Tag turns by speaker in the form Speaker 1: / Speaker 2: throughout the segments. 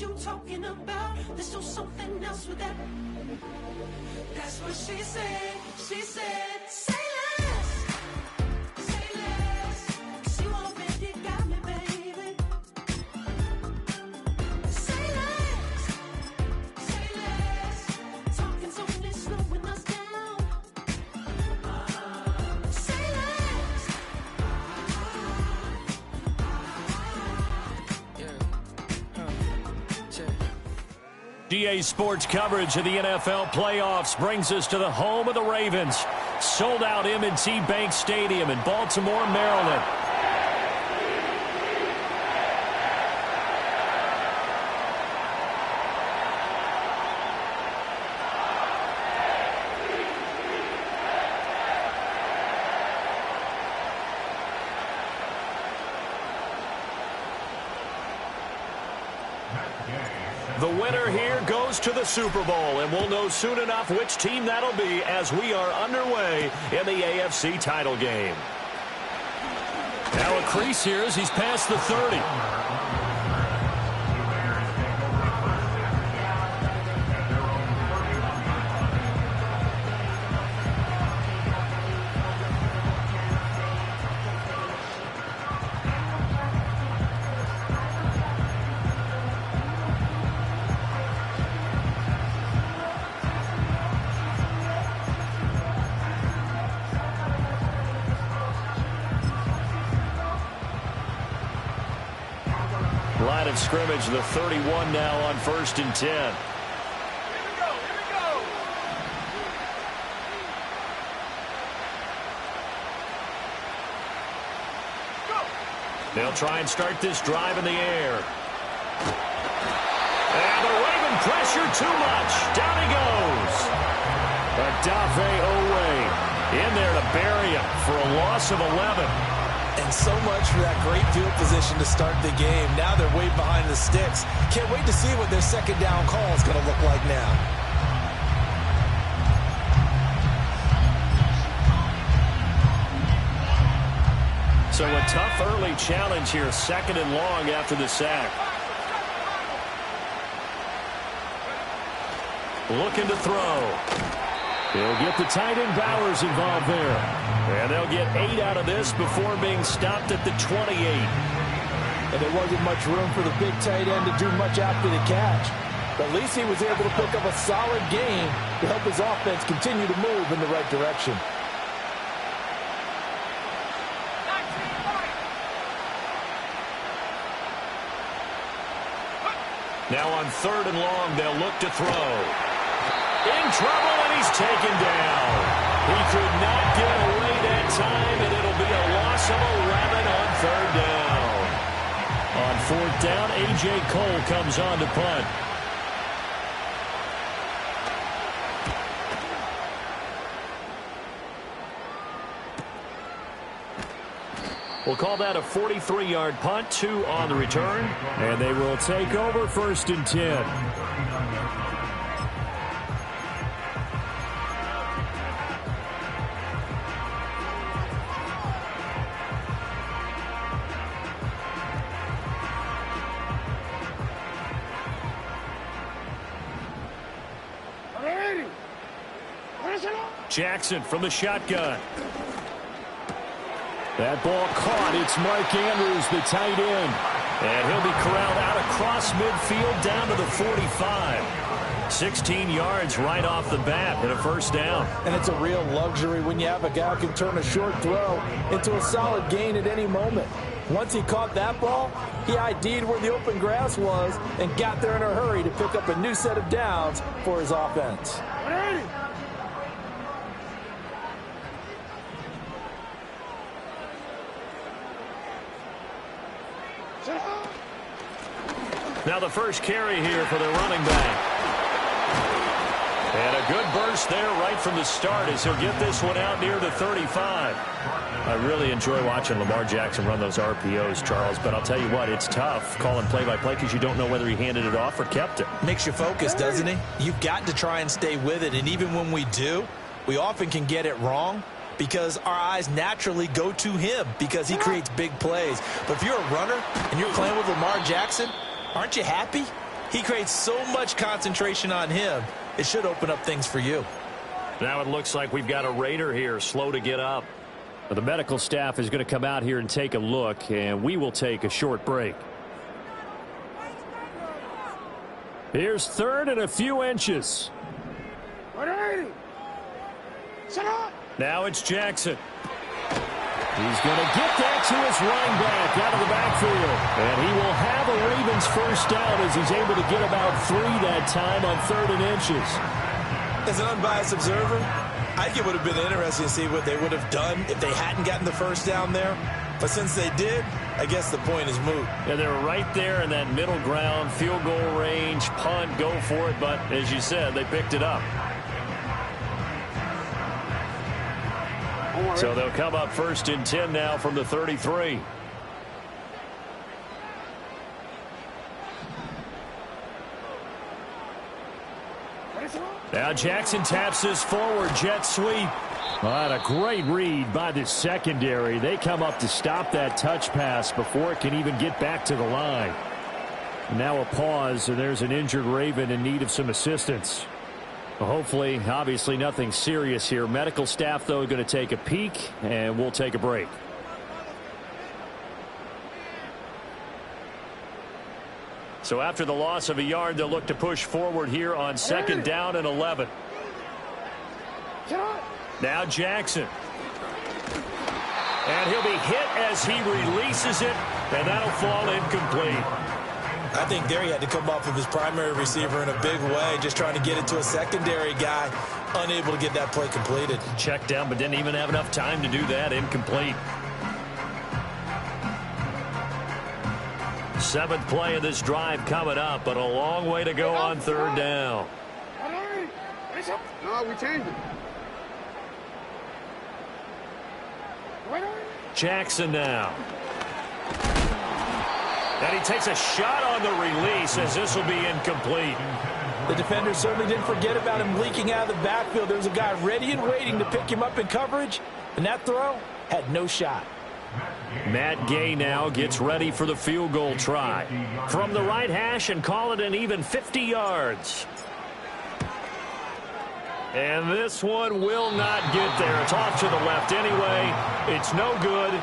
Speaker 1: you talking about? There's still something else with that. That's what she said. She said, say less. Say less. 'Cause you already got me, baby. Say less. Say less. Talking's only slowing us down. Say less.
Speaker 2: GA Sports coverage of the NFL playoffs brings us to the home of the Ravens. Sold out M&T Bank Stadium in Baltimore, Maryland. The winner here goes to the Super Bowl, and we'll know soon enough which team that'll be as we are underway in the AFC title game. Now a crease here as he's past the 30. Line of scrimmage, the 31 now on 1st and 10.
Speaker 3: Here we go. Go.
Speaker 2: They'll try and start this drive in the air. And the Raven pressure too much. Down he goes. Odafe Oweh in there to bury him for a loss of 11.
Speaker 4: And so much for that great field position to start the game. Now they're way behind the sticks. Can't wait to see what their second down call is going to look like now.
Speaker 2: So a tough early challenge here, 2nd and long after the sack. Looking to throw. He'll get the tight end Bowers involved there. And they'll get 8 out of this before being stopped at the 28.
Speaker 4: And there wasn't much room for the big tight end to do much after the catch. But at least he was able to pick up a solid gain to help his offense continue to move in the right direction.
Speaker 2: Now on 3rd and long, they'll look to throw. In trouble, and he's taken down. He could not get away that time, and it'll be a loss of 11 on 3rd down. On 4th down, A.J. Cole comes on to punt. We'll call that a 43-yard punt, 2 on the return, and they will take over 1st and 10. Jackson from the shotgun. That ball caught. It's Mark Andrews, the tight end. And he'll be corralled out across midfield down to the 45. 16 yards right off the bat and a 1st down.
Speaker 4: And it's a real luxury when you have a guy who can turn a short throw into a solid gain at any moment. Once he caught that ball, he ID'd where the open grass was and got there in a hurry to pick up a new set of downs for his offense.
Speaker 2: Now the first carry here for the running back. And a good burst there right from the start as he'll get this one out near the 35. I really enjoy watching Lamar Jackson run those RPOs, Charles, but I'll tell you what, it's tough calling play-by-play because you don't know whether he handed it off or kept it.
Speaker 4: Makes you focus, doesn't he? You've got to try and stay with it, and even when we do, we often can get it wrong because our eyes naturally go to him because he creates big plays. But if you're a runner and you're playing with Lamar Jackson, aren't you happy? He creates so much concentration on him, it should open up things for you.
Speaker 2: Now it looks like we've got a Raider here, slow to get up.
Speaker 5: The medical staff is going to come out here and take a look, and we will take a short break. Here's third and a few inches. Now it's Jackson. He's going to get that to his running back out of the backfield. And he will have a Ravens first down as he's able to get about 3 that time on 3rd and inches.
Speaker 4: As an unbiased observer, I think it would have been interesting to see what they would have done if they hadn't gotten the first down there. But since they did, I guess the point is moot.
Speaker 5: Yeah, they were right there in that middle ground, field goal range, punt, go for it. But as you said, they picked it up. So they'll come up 1st and 10 now from the 33. Now Jackson taps this forward jet sweep. What a great read by the secondary. They come up to stop that touch pass before it can even get back to the line. Now a pause, and there's an injured Raven in need of some assistance. Hopefully, obviously nothing serious here. Medical staff, though, going to take a peek, and we'll take a break. So after the loss of a yard, they'll look to push forward here on 2nd down and 11. Now Jackson. And he'll be hit as he releases it, and that'll fall incomplete.
Speaker 4: I think there he had to come off of his primary receiver in a big way, just trying to get it to a secondary guy, unable to get that play completed.
Speaker 5: Checked down, but didn't even have enough time to do that. Incomplete. 7th play of this drive coming up, but a long way to go on 3rd down.
Speaker 3: No, we changed it.
Speaker 5: Jackson now. And he takes a shot on the release as this will be incomplete.
Speaker 4: The defender certainly didn't forget about him leaking out of the backfield. There was a guy ready and waiting to pick him up in coverage, and that throw had no shot.
Speaker 5: Matt Gay now gets ready for the field goal try. From the right hash and call it an even 50 yards. And this one will not get there. It's off to the left anyway. It's no good.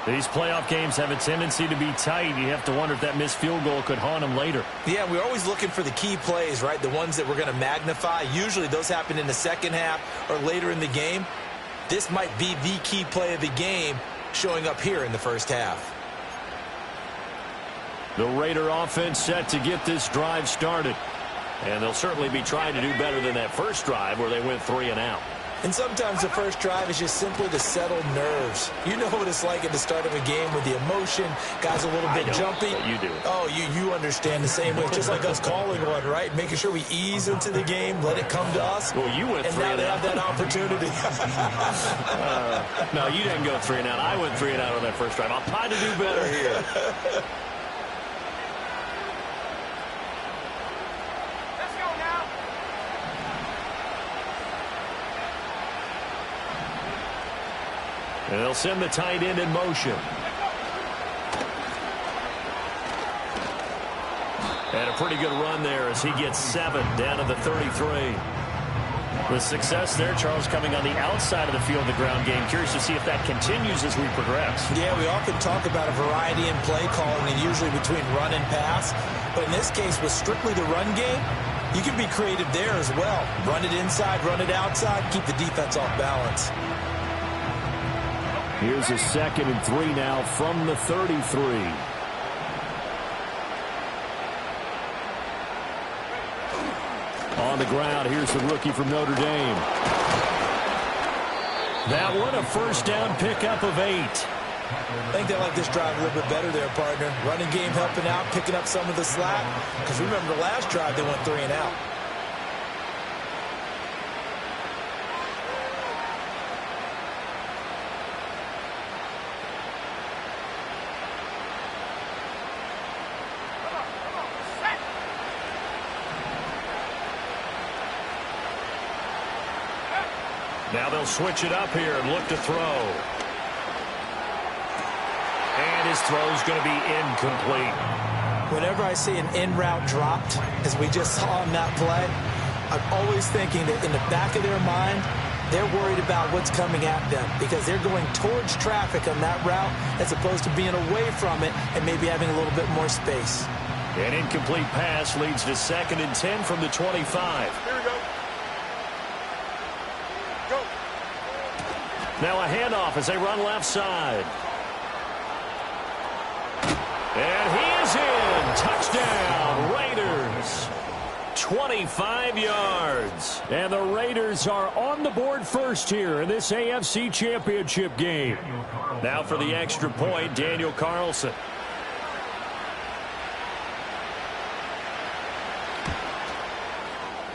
Speaker 5: These playoff games have a tendency to be tight. You have to wonder if that missed field goal could haunt them later.
Speaker 4: Yeah, we're always looking for the key plays, right? The ones that we're going to magnify. Usually those happen in the second half or later in the game. This might be the key play of the game showing up here in the first half.
Speaker 5: The Raider offense set to get this drive started. And they'll certainly be trying to do better than that first drive where they went 3 and out.
Speaker 4: And sometimes the first drive is just simply to settle nerves. You know what it's like at the start of a game with the emotion. Guys a little bit jumpy.
Speaker 5: You do.
Speaker 4: Oh, you understand the same way. It's just like us calling one, right? Making sure we ease into the game, let it come to us.
Speaker 5: Well, you went 3 and out.
Speaker 4: And now they have that opportunity.
Speaker 5: No, you didn't go 3 and out. I went 3 and out on that first drive. I'll try to do better here. And they'll send the tight end in motion. And a pretty good run there as he gets 7 down to the 33. The success there, Charles, coming on the outside of the field, the ground game. Curious to see if that continues as we progress.
Speaker 4: Yeah, we often talk about a variety in play calling and usually between run and pass. But in this case, with strictly the run game, you can be creative there as well. Run it inside, run it outside, keep the defense off balance.
Speaker 5: Here's a 2nd and 3 now from the 33. On the ground, here's the rookie from Notre Dame. That one, a first down pickup of 8.
Speaker 4: I think they like this drive a little bit better there, partner. Running game helping out, picking up some of the slack. Because remember, the last drive, they went 3 and out.
Speaker 5: Now they'll switch it up here and look to throw. And his throw is going to be incomplete.
Speaker 4: Whenever I see an in-route dropped, as we just saw on that play, I'm always thinking that in the back of their mind, they're worried about what's coming at them because they're going towards traffic on that route as opposed to being away from it and maybe having a little bit more space.
Speaker 5: An incomplete pass leads to 2nd and 10 from the 25.
Speaker 3: Here we go. Go.
Speaker 5: Now a handoff as they run left side. And he is in. Touchdown, Raiders. 25 yards. And the Raiders are on the board first here in this AFC Championship game. Now for the extra point, Daniel Carlson.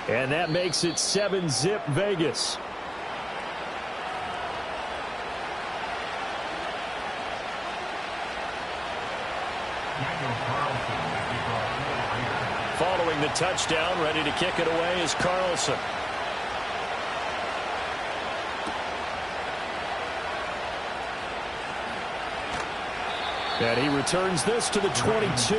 Speaker 5: And that makes it 7-zip Vegas. Following the touchdown, ready to kick it away is Carlson. And he returns this to the 22.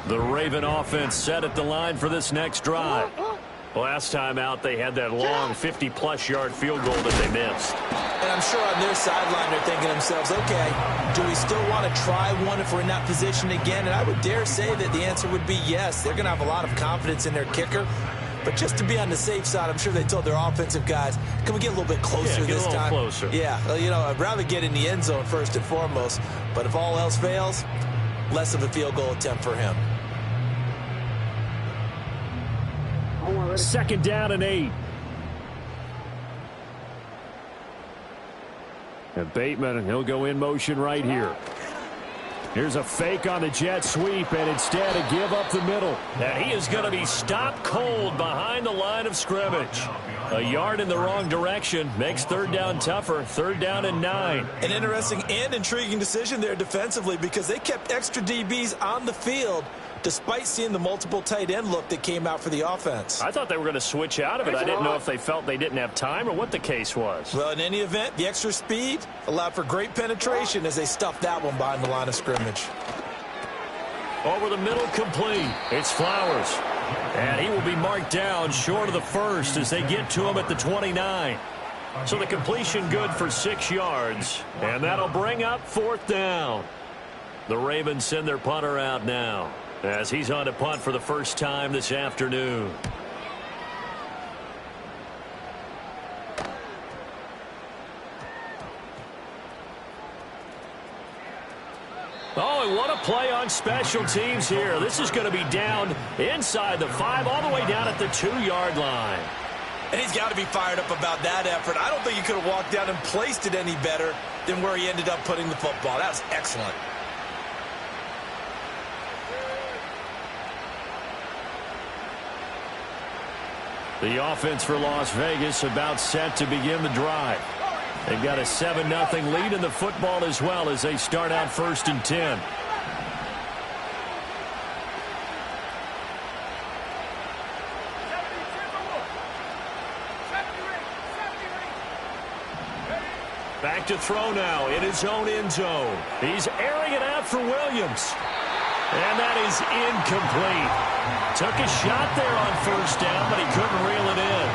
Speaker 5: The Raven offense set at the line for this next drive. Last time out, they had that long 50-plus yard field goal that they missed.
Speaker 4: And I'm sure on their sideline they're thinking to themselves, okay, do we still want to try one if we're in that position again? And I would dare say that the answer would be yes. They're going to have a lot of confidence in their kicker. But just to be on the safe side, I'm sure they told their offensive guys, can we get a little bit closer this time?
Speaker 5: Get a little closer.
Speaker 4: Yeah, well, you know, I'd rather get in the end zone first and foremost. But if all else fails, less of a field goal attempt for him.
Speaker 5: 2nd down and 8. And Bateman, he'll go in motion right here. Here's a fake on the jet sweep, and instead a give up the middle. And he is going to be stopped cold behind the line of scrimmage. A yard in the wrong direction makes 3rd down tougher. 3rd down and 9.
Speaker 4: An interesting and intriguing decision there defensively because they kept extra DBs on the field despite seeing the multiple tight end look that came out for the offense.
Speaker 5: I thought they were going to switch out of it. I didn't know if they felt they didn't have time or what the case was.
Speaker 4: Well, in any event, the extra speed allowed for great penetration as they stuffed that one behind the line of scrimmage.
Speaker 5: Over the middle, complete. It's Flowers. And he will be marked down short of the first as they get to him at the 29. So the completion good for 6 yards. And that'll bring up 4th down. The Ravens send their punter out now as he's on to punt for the first time this afternoon. Oh, and what a play on special teams here. This is going to be down inside the 5 all the way down at the 2-yard line.
Speaker 4: And he's got to be fired up about that effort. I don't think he could have walked down and placed it any better than where he ended up putting the football. That was excellent.
Speaker 5: The offense for Las Vegas about set to begin the drive. They've got a 7-0 lead in the football as well as they start out 1st and 10. Back to throw now in his own end zone. He's airing it out for Williams. And that is incomplete. Took a shot there on 1st down, but he couldn't reel it in.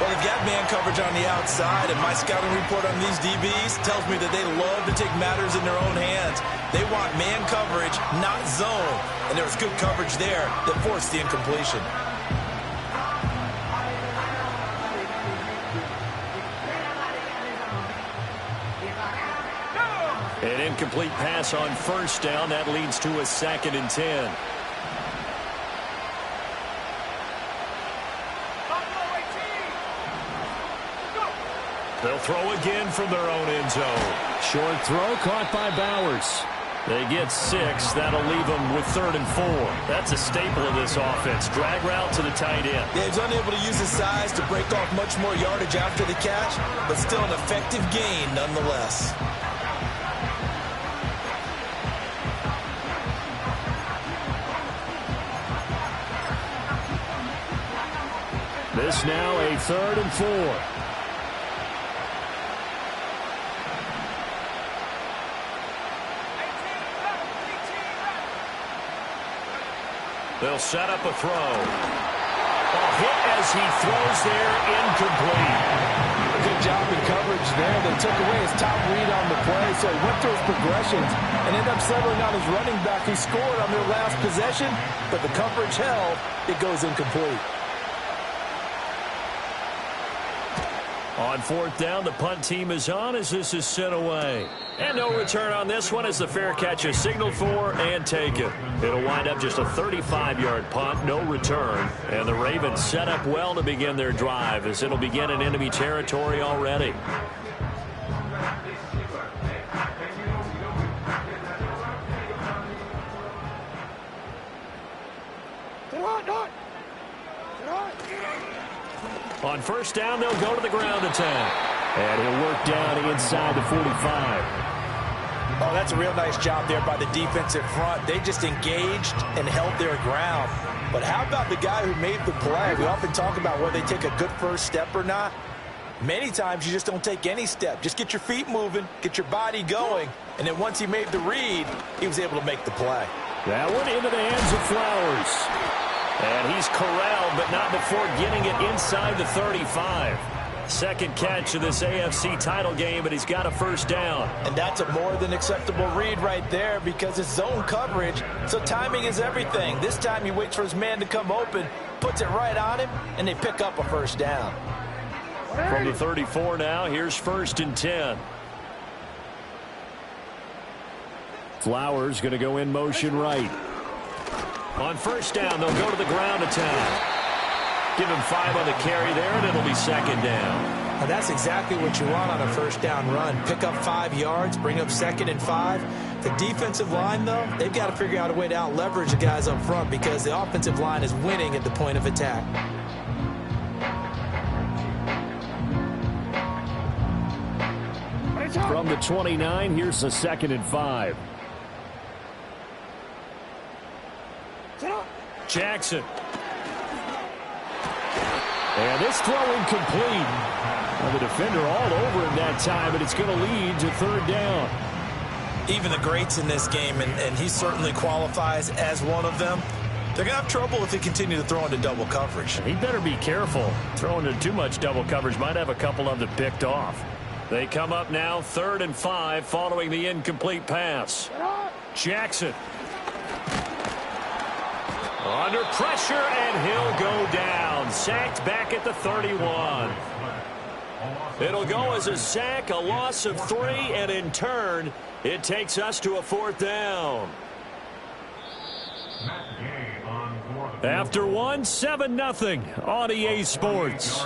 Speaker 4: Well, they've got man coverage on the outside, and my scouting report on these DBs tells me that they love to take matters in their own hands. They want man coverage, not zone. And there was good coverage there that forced the incompletion.
Speaker 5: An incomplete pass on 1st down. That leads to a 2nd and 10. They'll throw again from their own end zone. Short throw caught by Bowers. They get 6. That'll leave them with 3rd and 4. That's a staple of this offense. Drag route to the tight end.
Speaker 4: Yeah, he's unable to use his size to break off much more yardage after the catch, but still an effective gain nonetheless.
Speaker 5: This now a 3rd and 4.
Speaker 2: They'll set up a throw. A hit as he throws there, incomplete.
Speaker 4: Good job in coverage there. They took away his top read on the play, so he went through his progressions and ended up settling on his running back who scored on their last possession, but the coverage held. It goes incomplete.
Speaker 5: On 4th down, the punt team is on as this is sent away.
Speaker 2: And no return on this one as the fair catch is signaled for and taken. It'll wind up just a 35-yard punt, no return. And the Ravens set up well to begin their drive as it'll begin in enemy territory already. On 1st down, they'll go to the ground attack.
Speaker 5: And he'll work down inside the 45.
Speaker 4: Oh, that's a real nice job there by the defensive front. They just engaged and held their ground. But how about the guy who made the play? We often talk about whether they take a good first step or not. Many times you just don't take any step. Just get your feet moving, get your body going, and then once he made the read, he was able to make the play.
Speaker 5: That one into the hands of Flowers.
Speaker 2: And he's corralled, but not before getting it inside the 35. Second catch of this AFC title game, but he's got a 1st down.
Speaker 4: And that's a more than acceptable read right there because it's zone coverage, so timing is everything. This time he waits for his man to come open, puts it right on him, and they pick up a 1st down.
Speaker 2: From the 34 now, here's 1st and 10.
Speaker 5: Flowers going to go in motion right.
Speaker 2: On 1st down, they'll go to the ground attack. Give him 5 on the carry there, and it'll be 2nd down.
Speaker 4: Now that's exactly what you want on a 1st down run. Pick up 5 yards, bring up 2nd and 5. The defensive line, though, they've got to figure out a way to out-leverage the guys up front because the offensive line is winning at the point of attack.
Speaker 5: From the 29, here's a 2nd and 5.
Speaker 2: Jackson.
Speaker 5: And this throw incomplete. Well, the defender all over him that time, but it's going to lead to 3rd down.
Speaker 4: Even the greats in this game, and he certainly qualifies as one of them, they're going to have trouble if they continue to throw into double coverage.
Speaker 2: He better be careful. Throwing into too much double coverage might have a couple of them picked off. They come up now 3rd and 5 following the incomplete pass. Jackson. Under pressure, and he'll go down. Sacked back at the 31. It'll go as a sack, a loss of 3, and in turn, it takes us to a 4th down. After 1, 7-0 on EA Sports.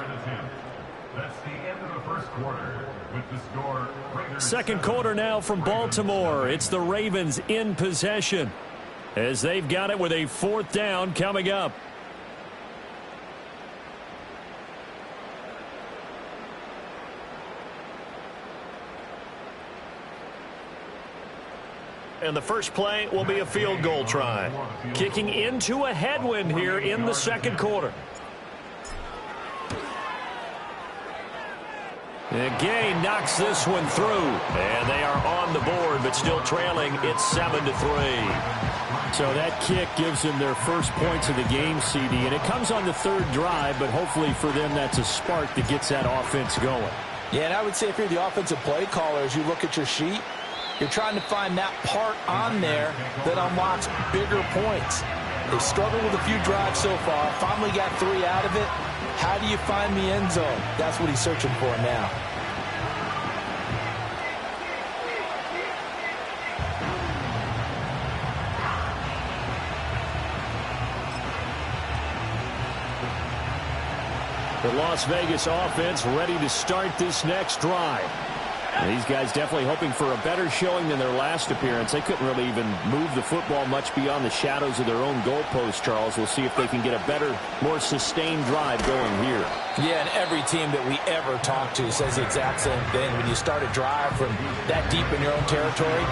Speaker 3: That's the end of the 1st quarter. With the score,
Speaker 2: 2nd quarter now from Baltimore. It's the Ravens in possession as they've got it with a 4th down coming up. And the first play will be a field goal try. Kicking into a headwind here in the 2nd quarter. And Gay knocks this one through. And they are on the board, but still trailing. It's 7-3.
Speaker 5: So that kick gives them their first points of the game, CD. And it comes on the 3rd drive, but hopefully for them that's a spark that gets that offense going.
Speaker 4: Yeah, and I would say if you're the offensive play caller, as you look at your sheet, you're trying to find that part on there that unlocks bigger points. They've struggled with a few drives so far. Finally got 3 out of it. How do you find the end zone? That's what he's searching for now.
Speaker 5: The Las Vegas offense ready to start this next drive. And these guys definitely hoping for a better showing than their last appearance. They couldn't really even move the football much beyond the shadows of their own goalpost, Charles. We'll see if they can get a better, more sustained drive going here.
Speaker 4: Yeah, and every team that we ever talk to says the exact same thing. When you start a drive from that deep in your own territory,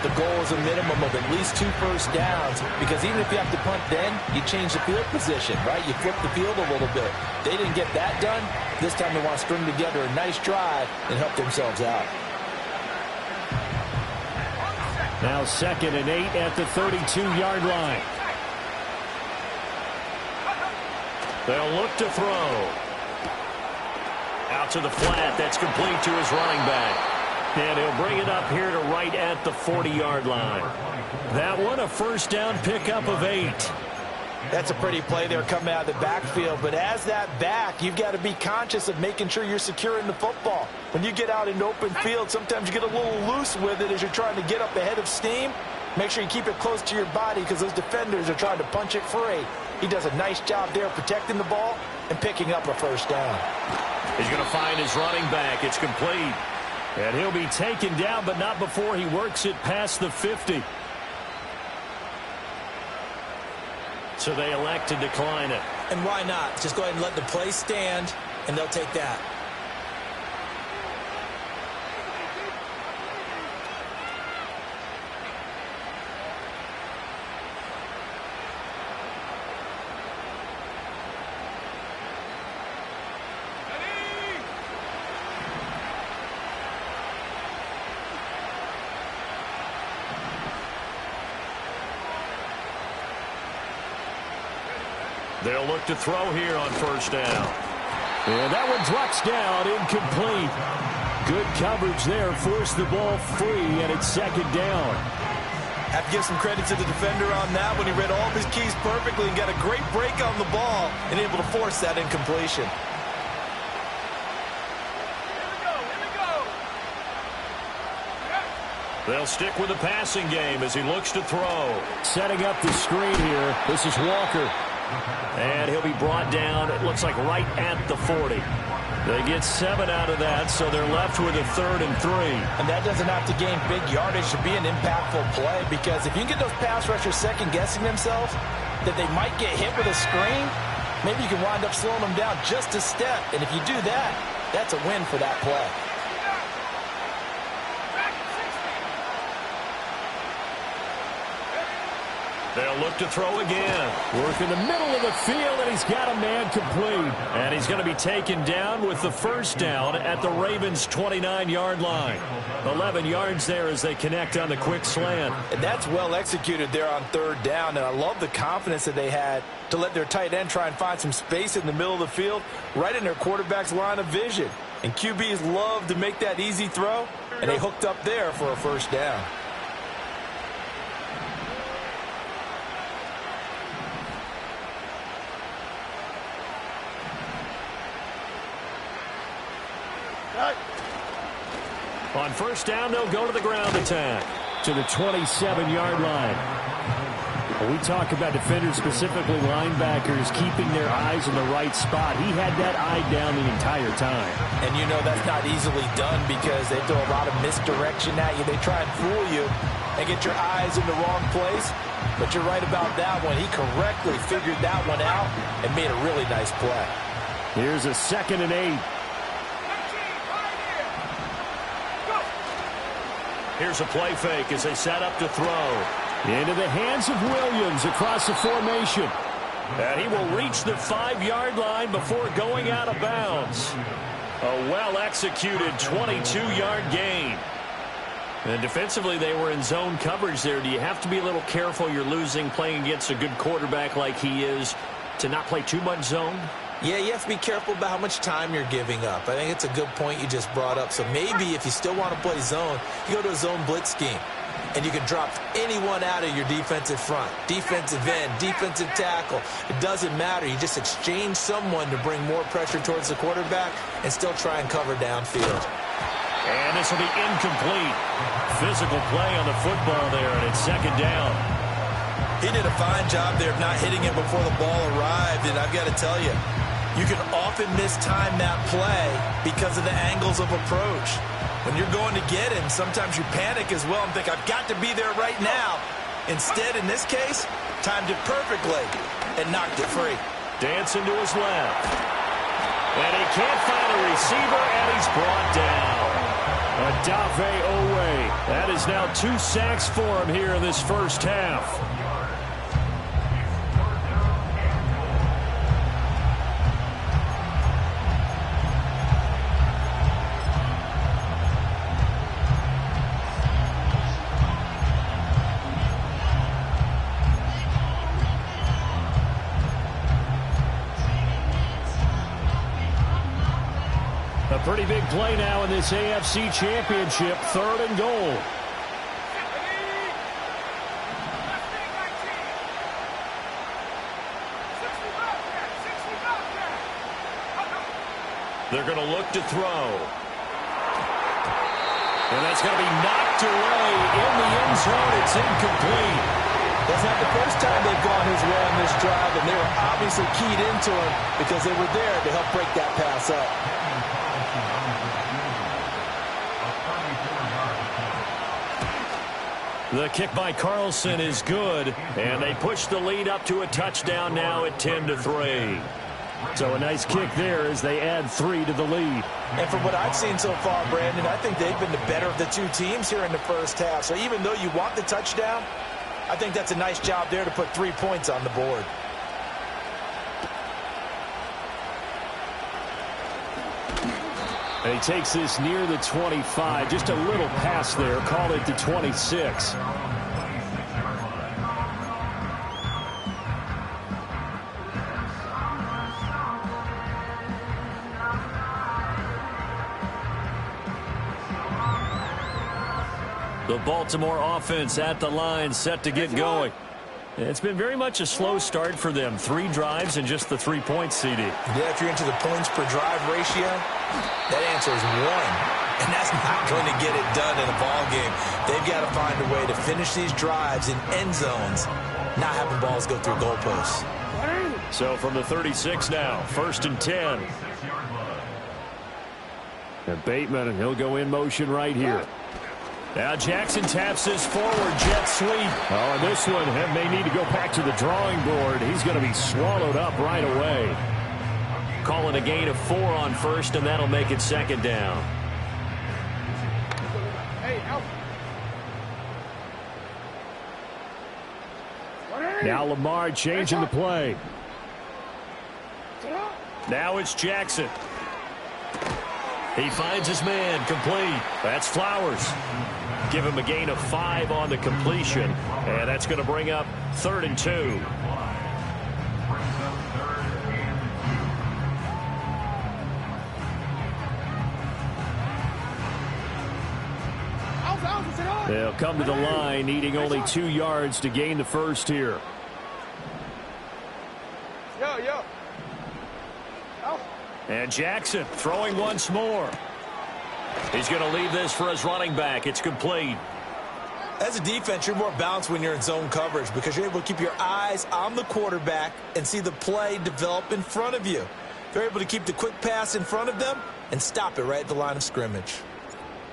Speaker 4: The goal is a minimum of at least 2 first downs, because even if you have to punt then, you change the field position, right? You flip the field a little bit. They didn't get that done. This time they want to string together a nice drive and help themselves out.
Speaker 5: Now 2nd and 8 at the 32-yard line. They'll look to throw. Out to the flat. That's complete to his running back. And he'll bring it up here to right at the 40-yard line. That one, a first down pickup of 8.
Speaker 4: That's a pretty play there coming out of the backfield. But as that back, you've got to be conscious of making sure you're securing the football. When you get out in open field, sometimes you get a little loose with it as you're trying to get up ahead of steam. Make sure you keep it close to your body because those defenders are trying to punch it free. He does a nice job there protecting the ball and picking up a first down.
Speaker 2: He's going to find his running back. It's complete.
Speaker 5: And he'll be taken down, but not before he works it past the 50. So they elect to decline it.
Speaker 4: And why not? Just go ahead and let the play stand, and they'll take that.
Speaker 2: They'll look to throw here on first down.
Speaker 5: And that one drops down, incomplete. Good coverage there, forced the ball free, and it's 2nd down.
Speaker 4: Have to give some credit to the defender on that when he read all of his keys perfectly and got a great break on the ball and able to force that incompletion.
Speaker 2: They'll stick with the passing game as he looks to throw.
Speaker 5: Setting up the screen here. This is Walker.
Speaker 2: And he'll be brought down, it looks like, right at the 40. They get 7 out of that, so they're left with a 3rd and 3.
Speaker 4: And that doesn't have to gain big yardage to be an impactful play, because if you can get those pass rushers second-guessing themselves, that they might get hit with a screen, maybe you can wind up slowing them down just a step. And if you do that, that's a win for that play.
Speaker 2: They'll look to throw again.
Speaker 5: Work in the middle of the field, and he's got a man complete.
Speaker 2: And he's going to be taken down with the first down at the Ravens' 29-yard line. 11 yards there as they connect on the quick slant.
Speaker 4: And that's well executed there on 3rd down, and I love the confidence that they had to let their tight end try and find some space in the middle of the field, right in their quarterback's line of vision. And QBs love to make that easy throw, and they hooked up there for a first down.
Speaker 2: On first down, they'll go to the ground attack.
Speaker 5: To the 27-yard line. When we talk about defenders, specifically linebackers, keeping their eyes in the right spot, he had that eye down the entire time.
Speaker 4: And you know that's not easily done because they throw a lot of misdirection at you. They try and fool you and get your eyes in the wrong place. But you're right about that one. He correctly figured that one out and made a really nice play.
Speaker 5: Here's a 2nd and 8.
Speaker 2: Here's a play fake as they set up to throw.
Speaker 5: Into the hands of Williams across the formation.
Speaker 2: And he will reach the 5-yard line before going out of bounds. A well-executed 22-yard gain. And defensively, they were in zone coverage there. Do you have to be a little careful? You're losing, playing against a good quarterback like he is, to not play too much zone?
Speaker 4: Yeah, you have to be careful about how much time you're giving up. I think it's a good point you just brought up. So maybe if you still want to play zone, you go to a zone blitz scheme. And you can drop anyone out of your defensive front. Defensive end, defensive tackle. It doesn't matter. You just exchange someone to bring more pressure towards the quarterback and still try and cover downfield.
Speaker 2: And this will be incomplete. Physical play on the football there, and it's 2nd down.
Speaker 4: He did a fine job there of not hitting it before the ball arrived. And I've got to tell you, you can often mistime that play because of the angles of approach. When you're going to get him, sometimes you panic as well and think, I've got to be there right now. Instead, in this case, timed it perfectly and knocked it free.
Speaker 2: Dancing to his left. And he can't find a receiver, and he's brought down.
Speaker 5: Odafe Oweh. That is now 2 sacks for him here in this first half. A pretty big play now in this AFC Championship, 3rd and goal.
Speaker 2: They're going to look to throw. And that's going to be knocked away in the end zone. It's incomplete.
Speaker 4: That's not the first time they've gone his way on this drive, and they were obviously keyed into him because they were there to help break that pass up.
Speaker 2: The kick by Carlson is good, and they push the lead up to a touchdown now at 10-3.
Speaker 5: So a nice kick there as they add 3 to the lead.
Speaker 4: And from what I've seen so far, Brandon, I think they've been the better of the two teams here in the first half. So even though you want the touchdown, I think that's a nice job there to put 3 points on the board.
Speaker 5: And he takes this near the 25. Just a little pass there. Call it to 26.
Speaker 2: The Baltimore offense at the line, set to get going. It's been very much a slow start for them. 3 drives and just the 3 points, CD.
Speaker 4: Yeah, if you're into the points per drive ratio, that answer is 1. And that's not going to get it done in a ball game. They've got to find a way to finish these drives in end zones, not having balls go through goalposts.
Speaker 2: So from the 36 now, 1st and 10.
Speaker 5: And Bateman, and he'll go in motion right here.
Speaker 2: Now Jackson taps this forward jet sweep.
Speaker 5: Oh, and this one may need to go back to the drawing board. He's going to be swallowed up right away.
Speaker 2: Calling a gain of 4 on 1st, and that'll make it 2nd down.
Speaker 5: Now Lamar changing the play.
Speaker 2: Now it's Jackson. He finds his man, complete. That's Flowers. Give him a gain of 5 on the completion, and that's going to bring up 3rd and 2.
Speaker 5: They'll come to the line, needing only 2 yards to gain the first here.
Speaker 2: And Jackson throwing once more. He's going to leave this for his running back. It's complete.
Speaker 4: As a defense, you're more balanced when you're in zone coverage because you're able to keep your eyes on the quarterback and see the play develop in front of you. You're able to keep the quick pass in front of them and stop it right at the line of scrimmage.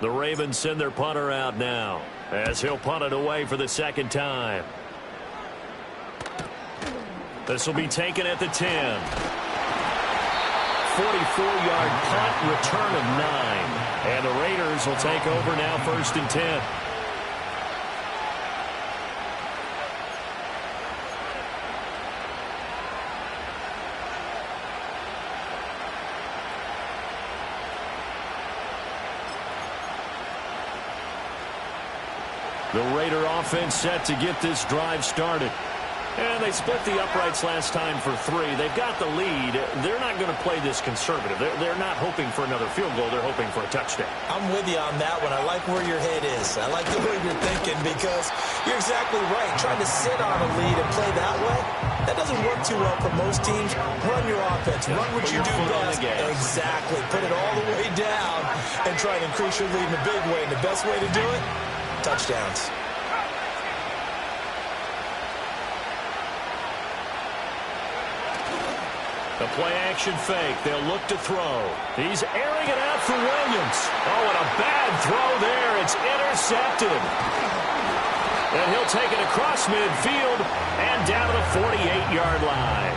Speaker 2: The Ravens send their punter out now as he'll punt it away for the 2nd time. This will be taken at the 10. 44-yard punt, return of 9. And the Raiders will take over now, 1st and 10. The Raider offense set to get this drive started. And they split the uprights last time for 3. They've got the lead. They're not going to play this conservative. They're not hoping for another field goal. They're hoping for a touchdown.
Speaker 4: I'm with you on that one. I like where your head is. I like the way you're thinking because you're exactly right. Trying to sit on a lead and play that way, that doesn't work too well for most teams. Run your offense. Run what you do best. Exactly. Put it all the way down and try to increase your lead in a big way. And the best way to do it, touchdowns.
Speaker 2: The play-action fake. They'll look to throw. He's airing it out for Williams. Oh, and a bad throw there. It's intercepted. And he'll take it across midfield and down to the 48-yard line.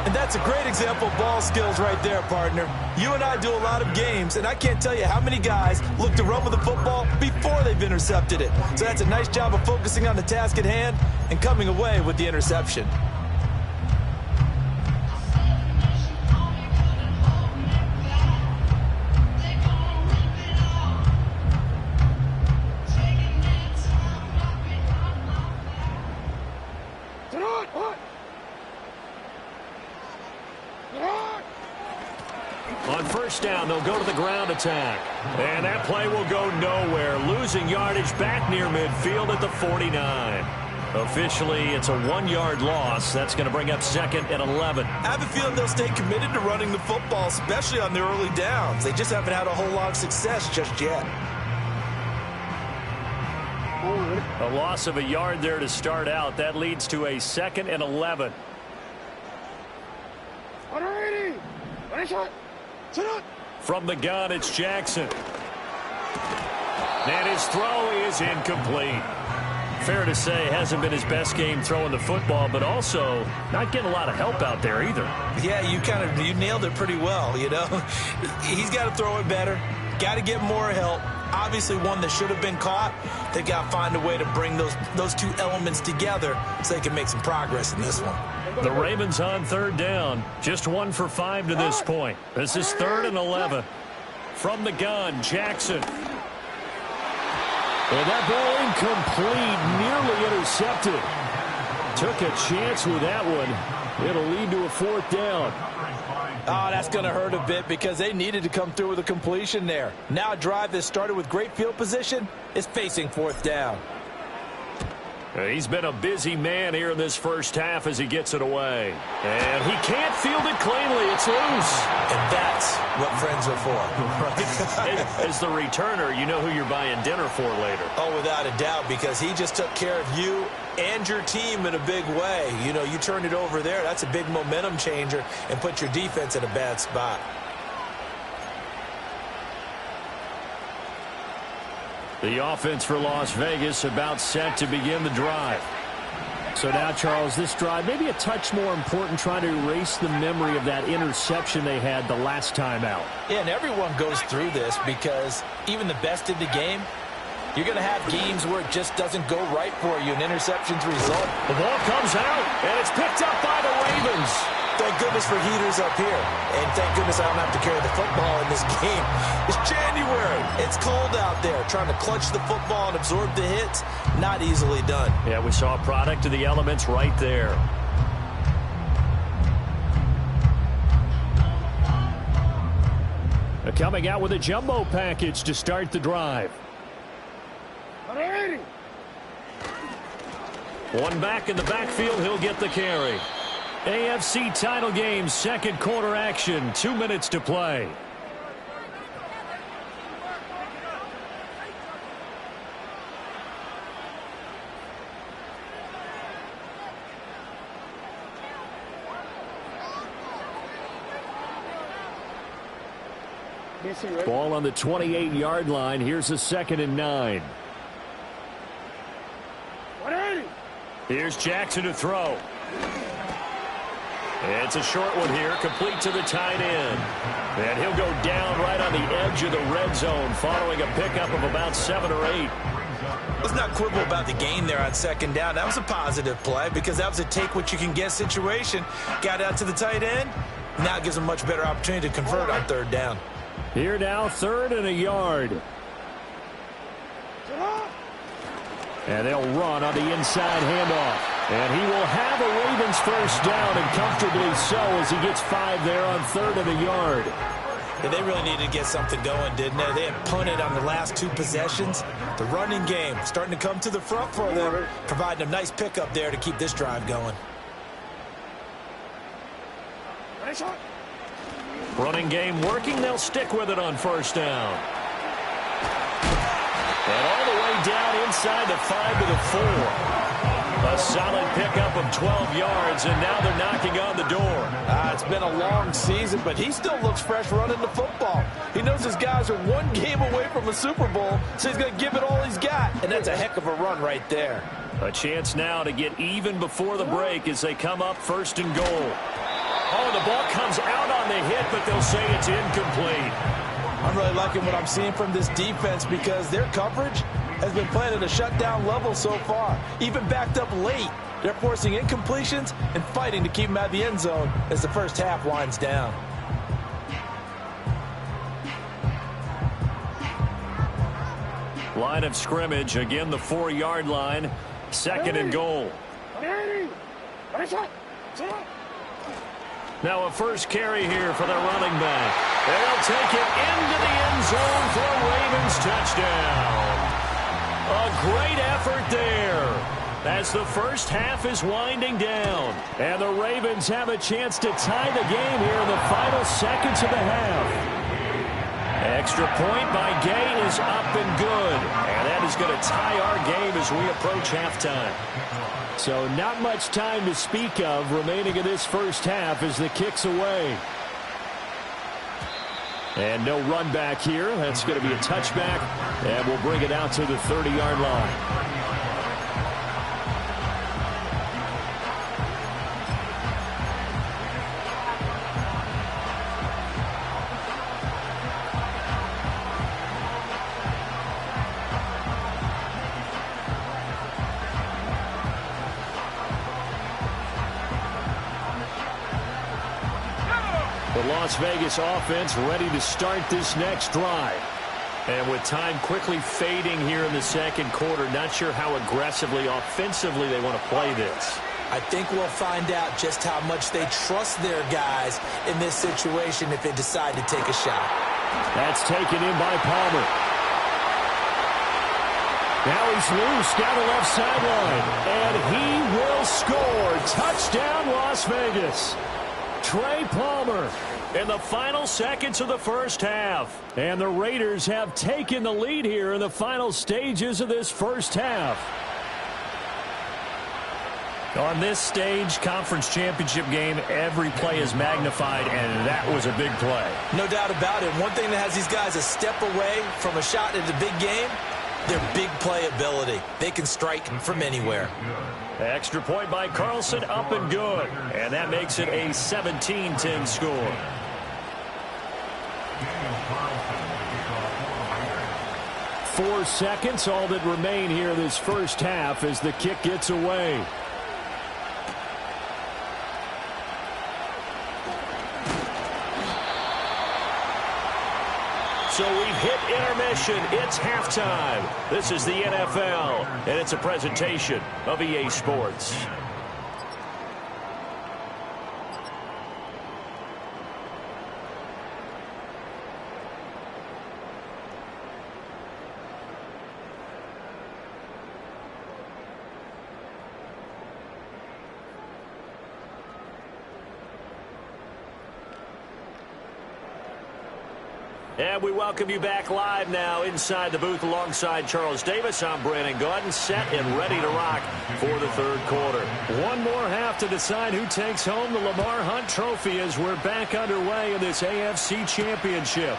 Speaker 4: And that's a great example of ball skills right there, partner. You and I do a lot of games, and I can't tell you how many guys look to run with the football before they've intercepted it. So that's a nice job of focusing on the task at hand and coming away with the interception.
Speaker 5: On first down, they'll go to the ground attack. And that play will go nowhere, losing yardage back near midfield at the 49. Officially, it's a 1-yard loss. That's going to bring up 2nd and 11.
Speaker 4: I have a feeling they'll stay committed to running the football, especially on their early downs. They just haven't had a whole lot of success just yet.
Speaker 5: A loss of a yard there to start out. That leads to a 2nd and 11. From the gun, it's Jackson. And his throw is incomplete. Fair to say, hasn't been his best game throwing the football, but also not getting a lot of help out there either.
Speaker 4: Yeah, you nailed it pretty well, you know. He's got to throw it better. Got to get more help. Obviously one that should have been caught. They got to find a way to bring those two elements together so they can make some progress in this one.
Speaker 5: The Ravens on third down. Just 1 for 5 to this point. This is 3rd and 11. From the gun, Jackson. And that ball incomplete, nearly intercepted. Took a chance with that one. It'll lead to a 4th down.
Speaker 4: Oh, that's going to hurt a bit because they needed to come through with a completion there. Now a drive that started with great field position is facing 4th down.
Speaker 5: He's been a busy man here in this first half as he gets it away. And he can't field it cleanly. It's loose.
Speaker 4: And that's what friends are for.
Speaker 5: Right? As the returner, you know who you're buying dinner for later.
Speaker 4: Oh, without a doubt, because he just took care of you and your team in a big way. You know, you turned it over there. That's a big momentum changer and put your defense in a bad spot.
Speaker 5: The offense for Las Vegas about set to begin the drive. So now, Charles, this drive maybe a touch more important, trying to erase the memory of that interception they had the last time out.
Speaker 4: Yeah, and everyone goes through this because even the best in the game, you're going to have games where it just doesn't go right for you, and interceptions result.
Speaker 5: The ball comes out, and it's picked up by the Ravens.
Speaker 4: Thank goodness for heaters up here. And thank goodness I don't have to carry the football in this game. It's January. It's cold out there. Trying to clutch the football and absorb the hits, not easily done.
Speaker 5: Yeah, we saw a product of the elements right there. Coming out with a jumbo package to start the drive. One back in the backfield, he'll get the carry. AFC title game, 2nd quarter action, 2 minutes to play. Ball on the 28-yard line. Here's a 2nd and 9. Here's Jackson to throw. It's a short one here, complete to the tight end. And he'll go down right on the edge of the red zone following a pickup of about 7 or 8.
Speaker 4: Let's not quibble about the gain there on 2nd down. That was a positive play because that was a take-what-you-can-get situation. Got out to the tight end. Now it gives them a much better opportunity to convert on 3rd down.
Speaker 5: Here now, 3rd and a yard. And they'll run on the inside handoff. And he will have a Ravens 1st down, and comfortably so, as he gets 5 there on 3rd and a yard.
Speaker 4: Yeah, they really needed to get something going, didn't they? They had punted on the last 2 possessions. The running game starting to come to the front for them, providing a nice pickup there to keep this drive going.
Speaker 5: Running game working. They'll stick with it on 1st down. And all the way down inside the 5 to the 4. A solid pickup of 12 yards, and now they're knocking on the door.
Speaker 4: It's been a long season, but he still looks fresh running the football. He knows his guys are 1 game away from a Super Bowl, so he's going to give it all he's got, and that's a heck of a run right there.
Speaker 5: A chance now to get even before the break as they come up 1st and goal.
Speaker 2: Oh, the ball comes out on the hit, but they'll say it's incomplete.
Speaker 4: I'm really liking what I'm seeing from this defense because their coverage has been playing at a shutdown level so far. Even backed up late, they're forcing incompletions and fighting to keep them out of the end zone as the first half winds down.
Speaker 2: Line of scrimmage, again the 4-yard line, 2nd and goal. Now a first carry here for the running back. They'll take it into the end zone for a Ravens touchdown. A great effort there as the first half is winding down. And the Ravens have a chance to tie the game here in the final seconds of the half. Extra point by Gay is up and good. And that is going to tie our game as we approach halftime. So not much time to speak of remaining in this first half as the kick's away. And no run back here. That's going to be a touchback. And we'll bring it out to the 30-yard line. The Las Vegas offense ready to start this next drive. And with time quickly fading here in the second quarter, not sure how aggressively, offensively they want to play this.
Speaker 4: I think we'll find out just how much they trust their guys in this situation if they decide to take a shot.
Speaker 5: That's taken in by Palmer. Now he's loose down the left sideline. And he will score. Touchdown, Las Vegas. Trey Palmer in the final seconds of the first half. And the Raiders have taken the lead here in the final stages of this first half.
Speaker 2: On this stage, conference championship game, every play is magnified, and that was a big play.
Speaker 4: No doubt about it. One thing that has these guys a step away from a shot in the big game, their big play ability. They can strike from anywhere.
Speaker 2: Extra point by Carlson, up and good. And that makes it a 17-10 score.
Speaker 5: Four seconds, all that remain here this first half as the kick gets away.
Speaker 2: So we've hit intermission. It's halftime. This is the NFL, and it's a presentation of EA Sports. And we welcome you back live now inside the booth alongside Charles Davis. I'm Brandon Gaudin, set and ready to rock for the third quarter.
Speaker 5: One more half to decide who takes home the Lamar Hunt Trophy as we're back underway in this AFC Championship.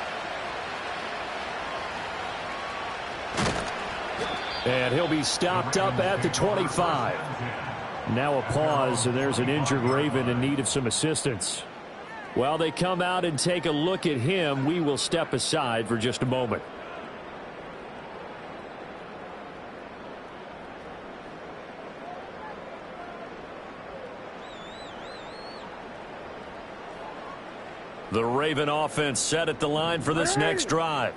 Speaker 5: And he'll be stopped up at the 25. Now a pause, and there's an injured Raven in need of some assistance. While they come out and take a look at him, we will step aside for just a moment.
Speaker 2: The Raven offense set at the line for this next drive.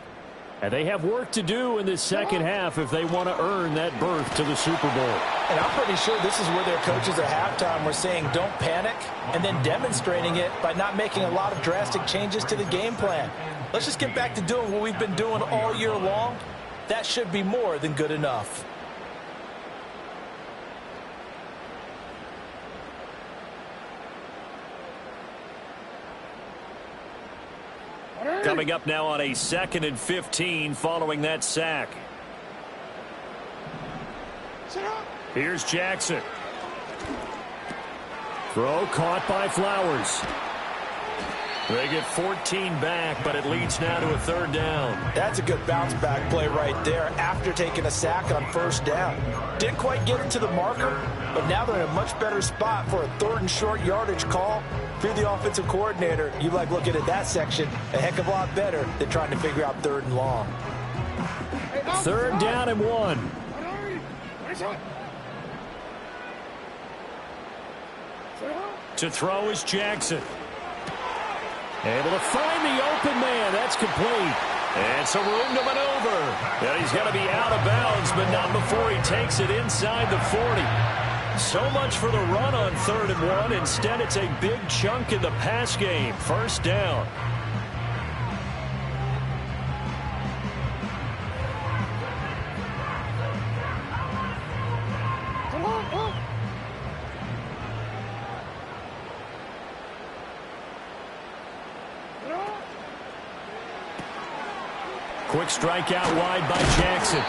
Speaker 5: And they have work to do in this second half if they want to earn that berth to the Super Bowl.
Speaker 4: And I'm pretty sure this is where their coaches at halftime were saying don't panic and then demonstrating it by not making a lot of drastic changes to the game plan. Let's just get back to doing what we've been doing all year long. That should be more than good enough.
Speaker 2: Coming up now on a 2nd and 15 following that sack. Here's Jackson.
Speaker 5: Throw caught by Flowers.
Speaker 2: They get 14 back, but it leads now to a third down.
Speaker 4: That's a good bounce back play right there after taking a sack on first down. Didn't quite get it to the marker, but now they're in a much better spot for a 3rd and short yardage call. if you're the offensive coordinator, you like looking at that section a heck of a lot better than trying to figure out 3rd and long.
Speaker 5: 3rd down and 1. To throw is Jackson. Able to find the open man. That's complete. And some room to maneuver. And he's going to be out of bounds, but not before he takes it inside the 40. So much for the run on 3rd and 1. Instead, it's a big chunk in the pass game. 1st down. Quick strike out wide by Jackson.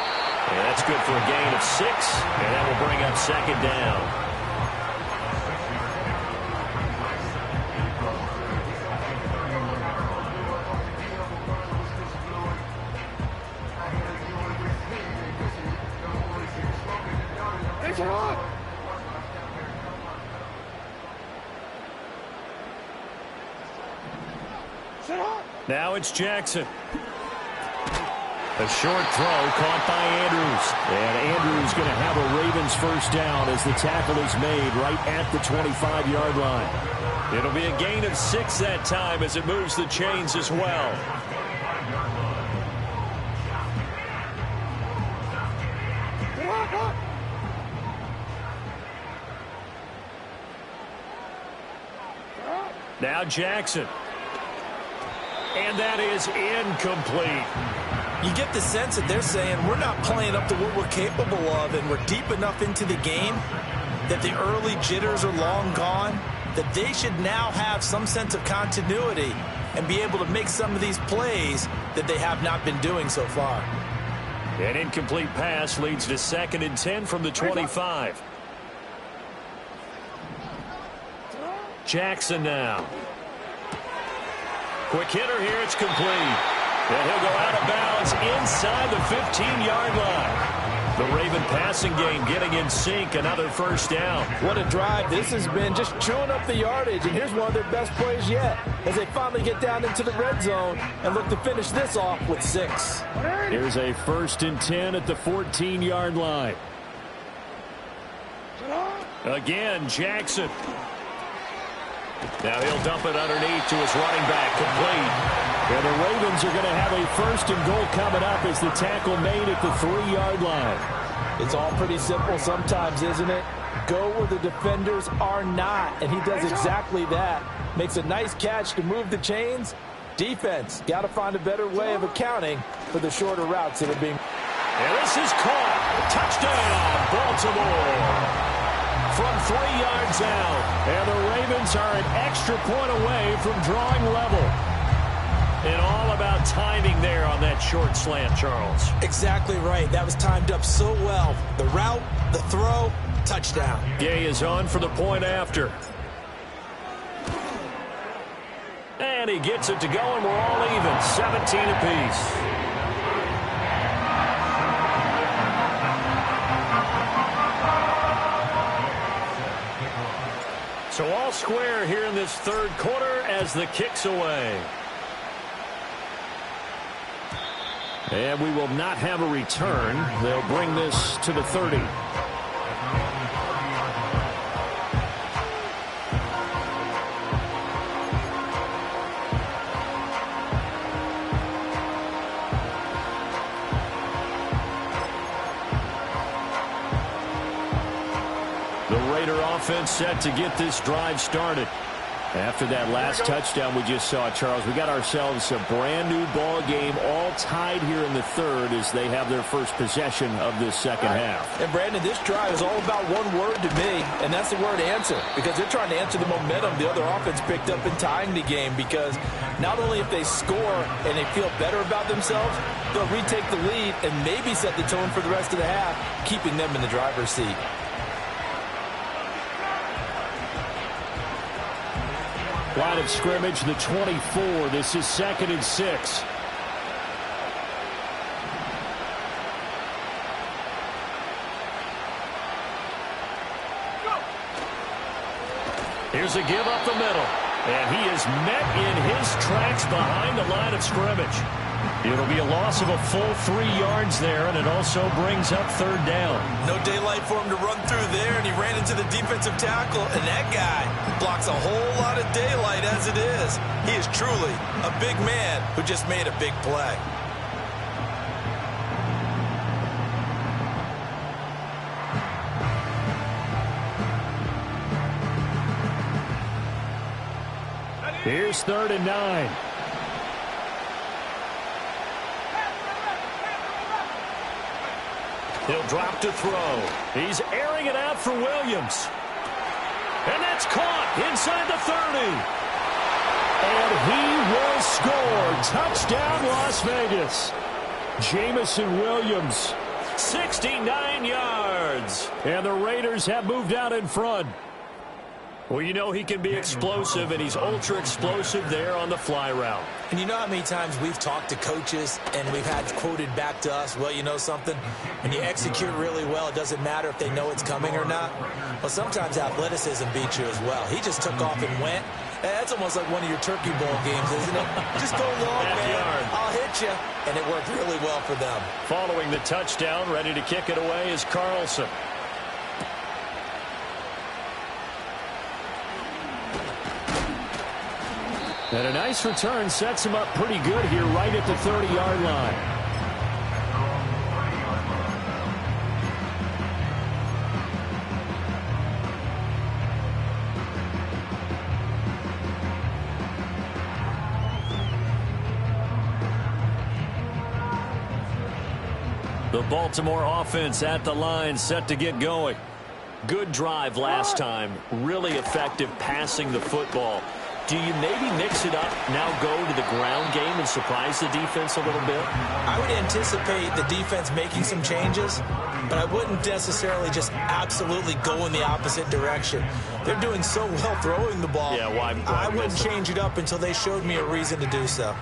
Speaker 5: And that's good for a gain of 6. And that will bring up 2nd down. Now it's Jackson. A short throw caught by Andrews. And Andrews going to have a Ravens 1st down as the tackle is made right at the 25-yard line. It'll be a gain of 6 that time as it moves the chains as well. Now Jackson. And that is incomplete.
Speaker 4: You get the sense that they're saying we're not playing up to what we're capable of, and we're deep enough into the game that the early jitters are long gone, that they should now have some sense of continuity and be able to make some of these plays that they have not been doing so far.
Speaker 5: An incomplete pass leads to 2nd and 10 from the 25. Jackson now. Quick hitter here, it's complete. And he'll go out of bounds inside the 15-yard line. The Raven passing game getting in sync, another 1st down.
Speaker 4: What a drive this has been, just chewing up the yardage. And here's one of their best plays yet as they finally get down into the red zone and look to finish this off with 6.
Speaker 5: Here's a 1st and 10 at the 14-yard line. Again, Jackson. Now he'll dump it underneath to his running back, complete. And the Ravens are going to have a 1st and goal coming up as the tackle made at the 3-yard line.
Speaker 4: It's all pretty simple sometimes, isn't it? Go where the defenders are not, and he does exactly that. Makes a nice catch to move the chains. Defense, got to find a better way of accounting for the shorter routes that are being.
Speaker 5: And this is caught. Touchdown, Baltimore. From 3 yards out. And the Ravens are an extra point away from drawing level. And all about timing there on that short slant, Charles.
Speaker 4: Exactly right. That was timed up so well. The route, the throw, touchdown.
Speaker 5: Gay is on for the point after. And he gets it to go, and we're all even. 17 apiece. So all square here in this 3rd quarter as the kick's away. And we will not have a return. They'll bring this to the 30. Offense set to get this drive started. After that last touchdown we just saw, Charles, we got ourselves a brand new ball game, all tied here in the 3rd as they have their first possession of this 2nd half.
Speaker 4: And Brandon, this drive is all about one word to me, and that's the word answer, because they're trying to answer the momentum the other offense picked up in tying the game, because not only if they score and they feel better about themselves, they'll retake the lead and maybe set the tone for the rest of the half, keeping them in the driver's seat.
Speaker 5: Line of scrimmage, the 24. This is 2nd and 6. Here's a give up the middle. And he is met in his tracks behind the line of scrimmage. It'll be a loss of a full 3 yards there, and it also brings up third down.
Speaker 4: No daylight for him to run through there, and he ran into the defensive tackle, and that guy blocks a whole lot of daylight as it is. He is truly a big man who just made a big play.
Speaker 5: Here's 3rd and 9. He'll drop to throw. He's airing it out for Williams. And that's caught inside the 30. And he will score. Touchdown, Las Vegas. Jamison Williams, 69 yards. And the Raiders have moved out in front. Well, you know he can be explosive, and he's ultra-explosive there on the fly route.
Speaker 4: And you know how many times we've talked to coaches and we've had quoted back to us, well, you know something? When you execute really well, it doesn't matter if they know it's coming or not. Well, sometimes athleticism beats you as well. He just took off and went. That's almost like one of your Turkey Bowl games, isn't it? Just go long, man. I'll hit you. And it worked really well for them.
Speaker 5: Following the touchdown, ready to kick it away is Carlson. And a nice return sets him up pretty good here right at the 30-yard line. The Baltimore offense at the line, set to get going. Good drive last time. Really effective passing the football. Do you maybe mix it up, now go to the ground game and surprise the defense a little bit?
Speaker 4: I would anticipate the defense making some changes, but I wouldn't necessarily just absolutely go in the opposite direction. They're doing so well throwing the ball.
Speaker 5: Yeah, why
Speaker 4: I wouldn't change it up until they showed me a reason to do so.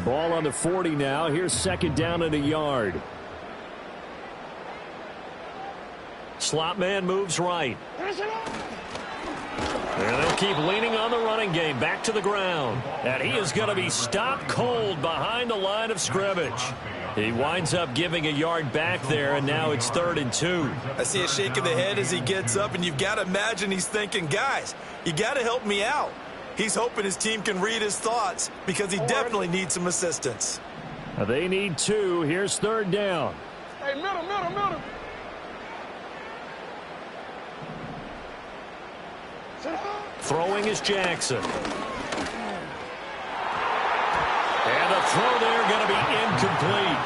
Speaker 5: Ball on the 40 now. Here's 2nd down and a yard. Slot man moves right. And they'll keep leaning on the running game. Back to the ground. And he is going to be stopped cold behind the line of scrimmage. He winds up giving a yard back there, and now it's 3rd and 2.
Speaker 4: I see a shake of the head as he gets up, and you've got to imagine he's thinking, guys, you got to help me out. He's hoping his team can read his thoughts because he definitely needs some assistance.
Speaker 5: They need 2. Here's 3rd down.
Speaker 6: Hey, middle.
Speaker 5: Throwing is Jackson. And the throw there going to be incomplete.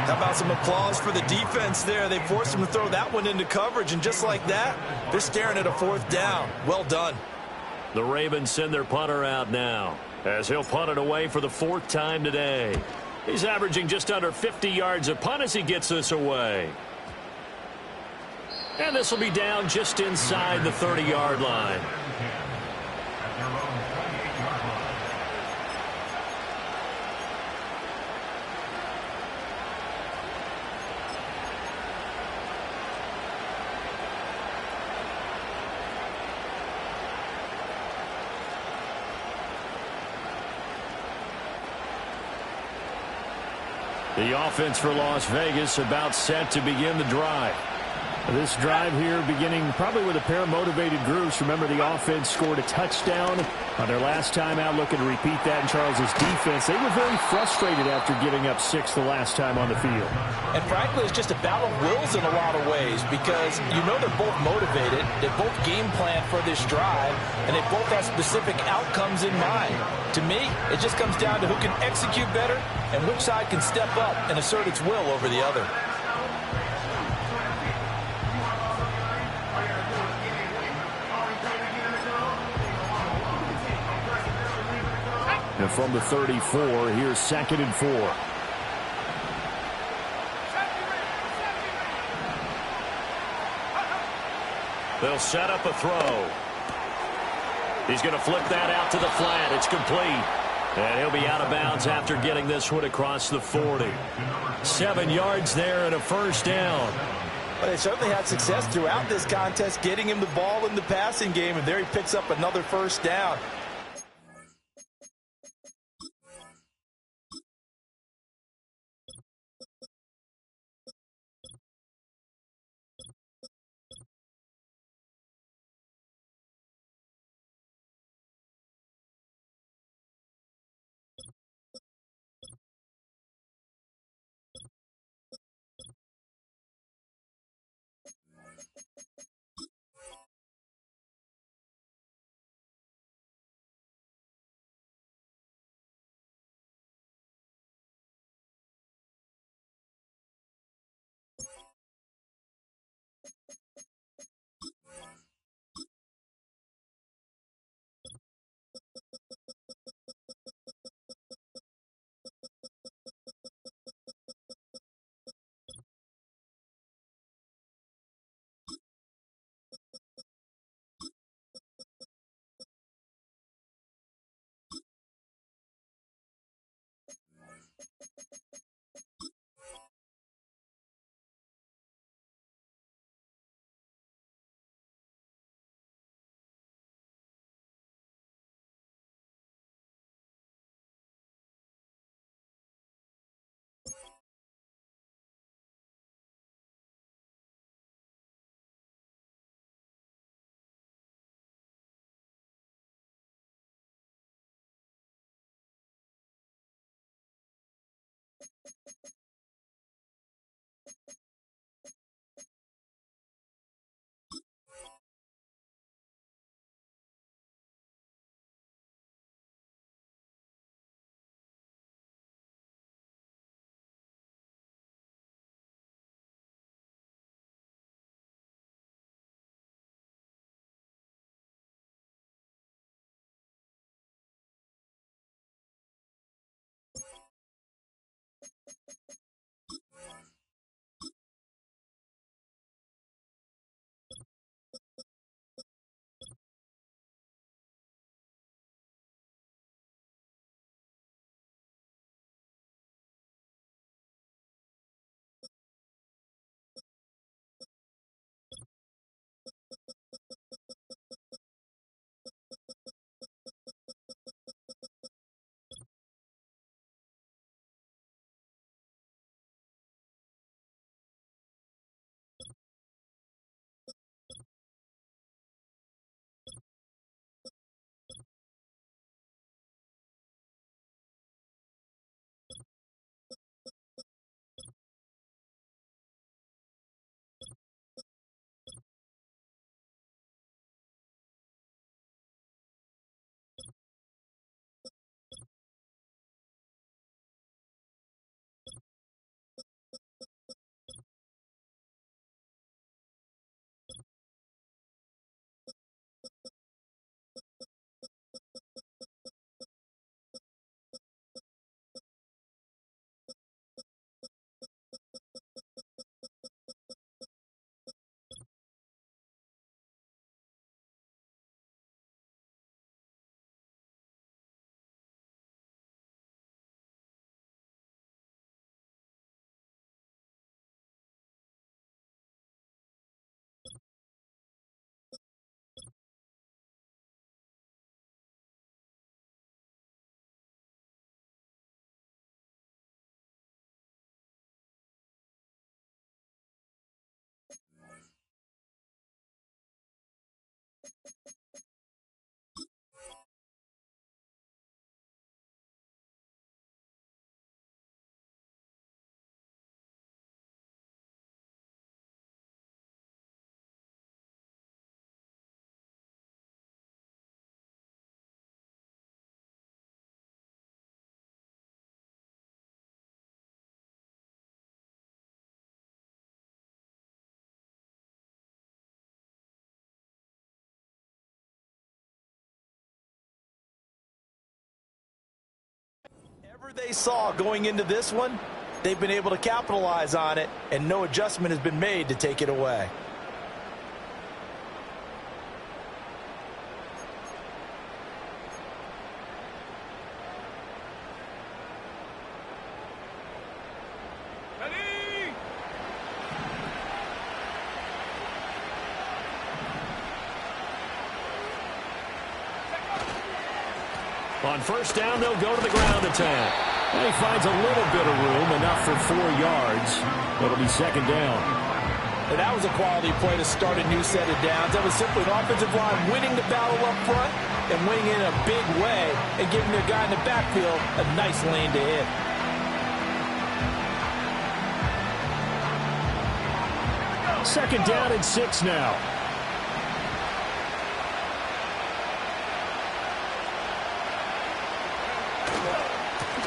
Speaker 4: How about some applause for the defense there? They forced him to throw that one into coverage, and just like that, they're staring at a 4th down. Well done.
Speaker 5: The Ravens send their punter out now as he'll punt it away for the 4th time today. He's averaging just under 50 yards a punt as he gets this away. And this will be down just inside the 30-yard line. The offense for Las Vegas about set to begin the drive. This drive here beginning probably with a pair of motivated groups. Remember, the offense scored a touchdown on their last time out, looking to repeat that in Charles's defense. They were very frustrated after giving up 6 the last time on the field.
Speaker 4: And frankly, it's just a battle of wills in a lot of ways because you know they're both motivated, they both game plan for this drive, and they both have specific outcomes in mind. To me, it just comes down to who can execute better and which side can step up and assert its will over the other.
Speaker 5: And from the 34, here's 2nd and 4. They'll set up a throw. He's going to flip that out to the flat. It's complete. And he'll be out of bounds after getting this one across the 40. 7 yards there and a 1st down.
Speaker 4: Well, they certainly had success throughout this contest, getting him the ball in the passing game, and there he picks up another first down. Whatever they saw going into this one, they've been able to capitalize on it, and no adjustment has been made to take it away.
Speaker 5: On first down, they'll go to the ground attack. And he finds a little bit of room, enough for 4 yards. It'll be second down.
Speaker 4: And that was a quality play to start a new set of downs. That was simply an offensive line winning the battle up front and winning in a big way and giving their guy in the backfield a nice lane to hit.
Speaker 5: Second down and 6 now.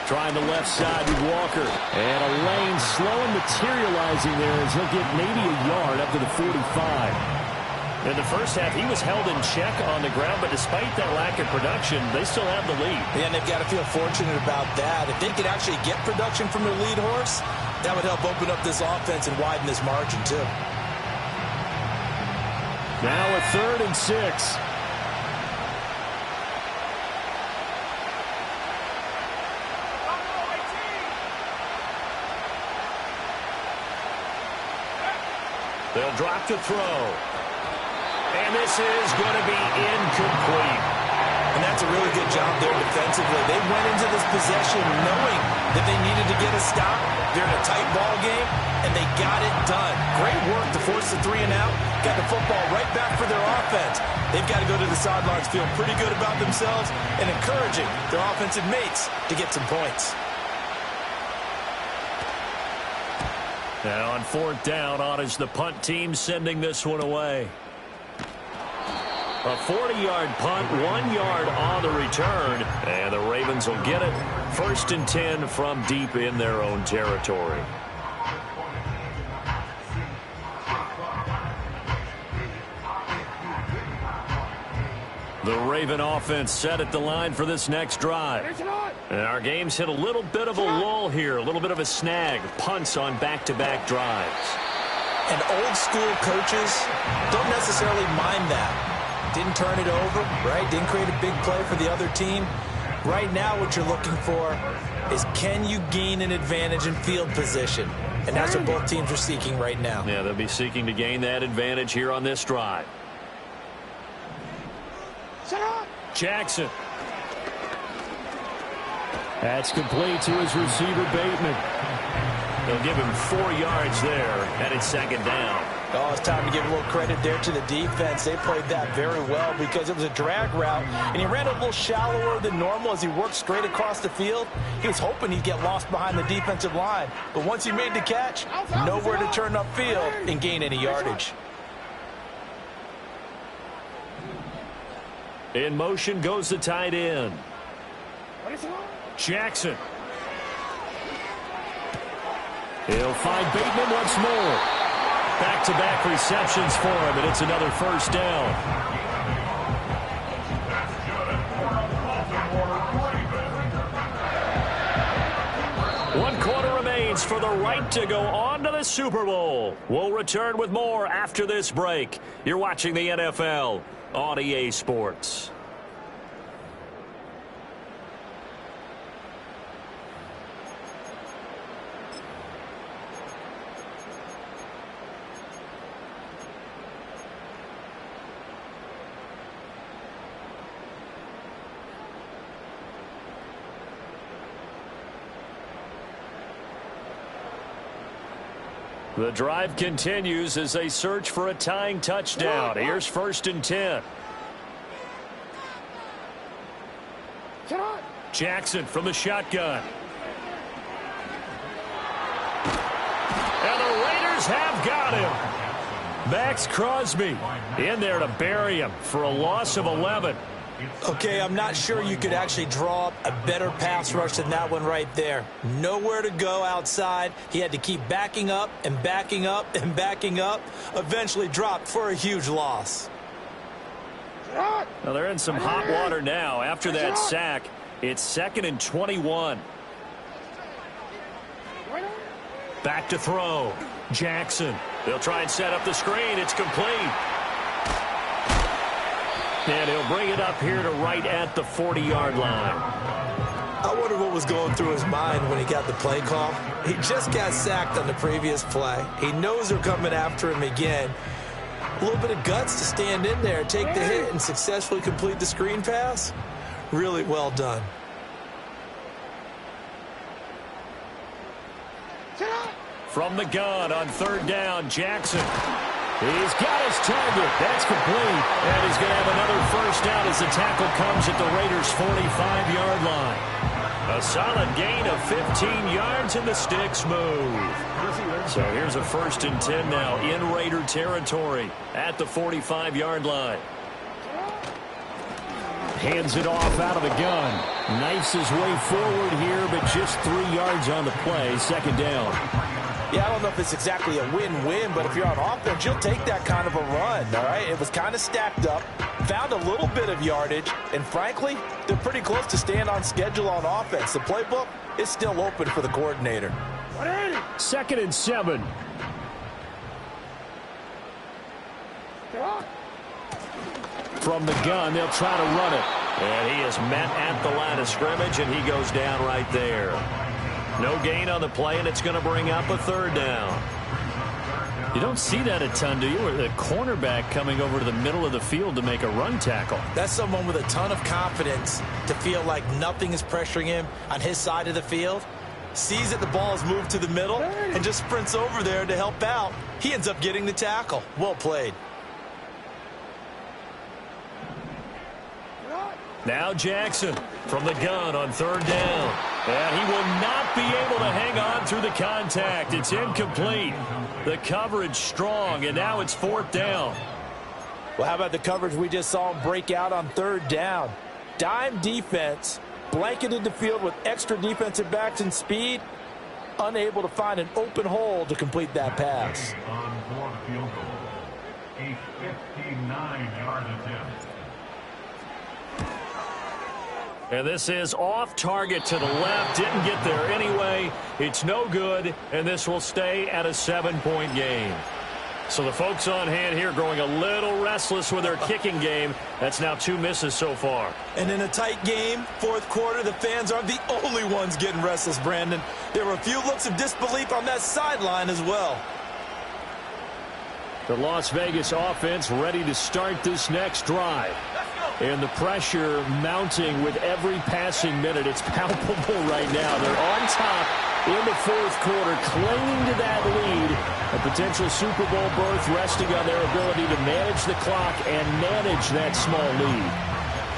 Speaker 5: Trying the left side with Walker. And a lane slow and materializing there as he'll get maybe a yard up to the 45. In the first half, he was held in check on the ground, but despite that lack of production, they still have the lead.
Speaker 4: Yeah, and they've got to feel fortunate about that. If they could actually get production from their lead horse, that would help open up this offense and widen this margin, too.
Speaker 5: Now a 3rd and 6. They'll drop to throw. And this is going to be incomplete.
Speaker 4: And that's a really good job there defensively. They went into this possession knowing that they needed to get a stop. They're in a tight ball game, and they got it done. Great work to force the 3 and out. Got the football right back for their offense. They've got to go to the sidelines feeling pretty good about themselves and encouraging their offensive mates to get some points.
Speaker 5: Now on 4th down, on is the punt team sending this one away. A 40-yard punt, 1 yard on the return, and the Ravens will get it. 1st and 10 from deep in their own territory. The Raven offense set at the line for this next drive. And our game's hit a little bit of a lull here, a little bit of a snag. Punts on back-to-back drives.
Speaker 4: And old school coaches don't necessarily mind that. Didn't turn it over, right? Didn't create a big play for the other team. Right now what you're looking for is can you gain an advantage in field position? And that's what both teams are seeking right now.
Speaker 5: Yeah, they'll be seeking to gain that advantage here on this drive. Jackson. That's complete to his receiver, Bateman. They'll give him 4 yards there, and it's second down.
Speaker 4: Oh, it's time to give a little credit there to the defense. They played that very well because it was a drag route, and he ran a little shallower than normal as he worked straight across the field. He was hoping he'd get lost behind the defensive line, but once he made the catch, nowhere to turn upfield and gain any yardage.
Speaker 5: In motion goes the tight end. Jackson. He'll find Bateman once more. Back-to-back receptions for him, and it's another first down. One quarter remains for the right to go on to the Super Bowl. We'll return with more after this break. You're watching the NFL on EA Sports. The drive continues as they search for a tying touchdown. Here's 1st and 10. Jackson from the shotgun. And the Raiders have got him. Max Crosby in there to bury him for a loss of 11.
Speaker 4: Okay, I'm not sure you could actually draw up a better pass rush than that one right there. Nowhere to go outside. He had to keep backing up and backing up and backing up. Eventually dropped for a huge loss.
Speaker 5: Well, they're in some hot water now. After that sack, it's 2nd and 21. Back to throw. Jackson. They'll try and set up the screen. It's complete. And he'll bring it up here to right at the 40-yard line.
Speaker 4: I wonder what was going through his mind when he got the play call. He just got sacked on the previous play. He knows they're coming after him again. A little bit of guts to stand in there, take the hit, and successfully complete the screen pass. Really well done.
Speaker 5: From the gun on third down, Jackson. He's got his target. That's complete. And he's going to have another first down as the tackle comes at the Raiders' 45-yard line. A solid gain of 15 yards and the sticks move. So here's a 1st and 10 now in Raider territory at the 45-yard line. Hands it off out of the gun. Knifes his way forward here, but just 3 yards on the play. 2nd down.
Speaker 4: Yeah, I don't know if it's exactly a win-win, but if you're on offense, you'll take that kind of a run, all right? It was kind of stacked up, found a little bit of yardage, and frankly, they're pretty close to staying on schedule on offense. The playbook is still open for the coordinator.
Speaker 5: 2nd and 7. From the gun, they'll try to run it. And he is met at the line of scrimmage, and he goes down right there. No gain on the play, and it's going to bring up a 3rd down. You don't see that a ton, do you? Or the cornerback coming over to the middle of the field to make a run tackle.
Speaker 4: That's someone with a ton of confidence to feel like nothing is pressuring him on his side of the field. Sees that the ball is moved to the middle and just sprints over there to help out. He ends up getting the tackle. Well played.
Speaker 5: Now Jackson from the gun on 3rd down. And he will not be able to hang on through the contact. It's incomplete. The coverage strong, and now it's 4th down.
Speaker 4: Well, how about the coverage we just saw him break out on 3rd down? Dime defense, blanketed the field with extra defensive backs and speed, unable to find an open hole to complete that pass.
Speaker 3: On board field goal. A 59-yard attempt.
Speaker 5: And this is off target to the left. Didn't get there anyway. It's no good, and this will stay at a 7-point game. So the folks on hand here growing a little restless with their kicking game. That's now 2 misses so far.
Speaker 4: And in a tight game, 4th quarter, the fans aren't the only ones getting restless, Brandon. There were a few looks of disbelief on that sideline as well.
Speaker 5: The Las Vegas offense ready to start this next drive. And the pressure mounting with every passing minute. It's palpable right now. They're on top in the 4th quarter, clinging to that lead. A potential Super Bowl berth resting on their ability to manage the clock and manage that small lead.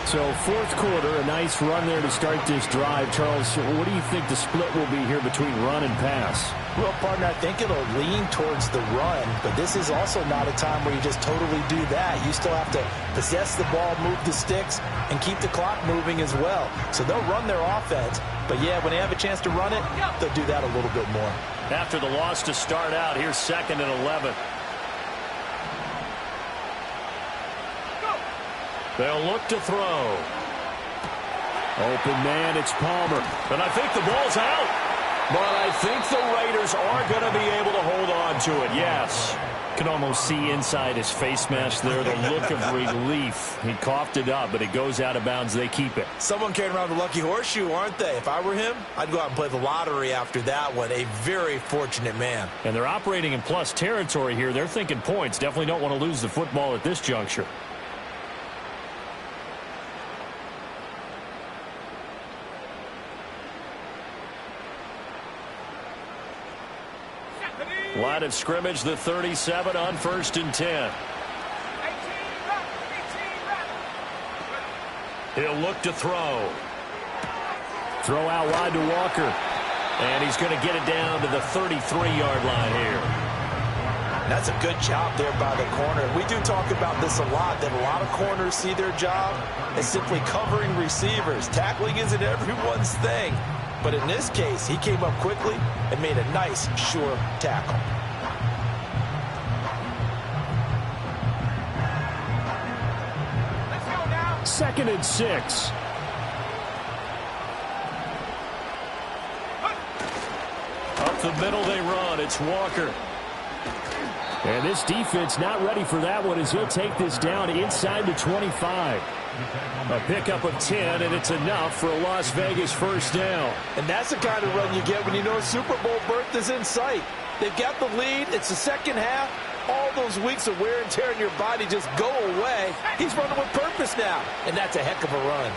Speaker 5: So 4th quarter, a nice run there to start this drive. Charles, what do you think the split will be here between run and pass?
Speaker 4: Well, partner, I think it'll lean towards the run, but this is also not a time where you just totally do that. You still have to possess the ball, move the sticks, and keep the clock moving as well. So they'll run their offense, but yeah, when they have a chance to run it, they'll do that a little bit more.
Speaker 5: After the loss to start out, here's 2nd and 11. They'll look to throw. Open man, it's Palmer. And I think the ball's out. But I think the Raiders are going to be able to hold on to it, yes. Can almost see inside his face mask there the look of relief. He coughed it up, but it goes out of bounds. They keep it.
Speaker 4: Someone carrying around the lucky horseshoe, aren't they? If I were him, I'd go out and play the lottery after that one. A very fortunate man.
Speaker 5: And they're operating in plus territory here. They're thinking points. Definitely don't want to lose the football at this juncture. Line of scrimmage, the 37 on 1st and 10. He'll look to throw. Throw out wide to Walker. And he's going to get it down to the 33-yard line here.
Speaker 4: That's a good job there by the corner. We do talk about this a lot, that a lot of corners see their job as simply covering receivers. Tackling isn't everyone's thing. But in this case, he came up quickly and made a nice, sure tackle.
Speaker 1: Let's go now.
Speaker 5: 2nd and 6. Up the middle they run. It's Walker. And this defense not ready for that one as he'll take this down inside the 25. A pickup of 10, and it's enough for a Las Vegas first down.
Speaker 4: And that's the kind of run you get when you know a Super Bowl berth is in sight. They've got the lead. It's the second half. All those weeks of wear and tear in your body just go away. He's running with purpose now, and that's a heck of a run.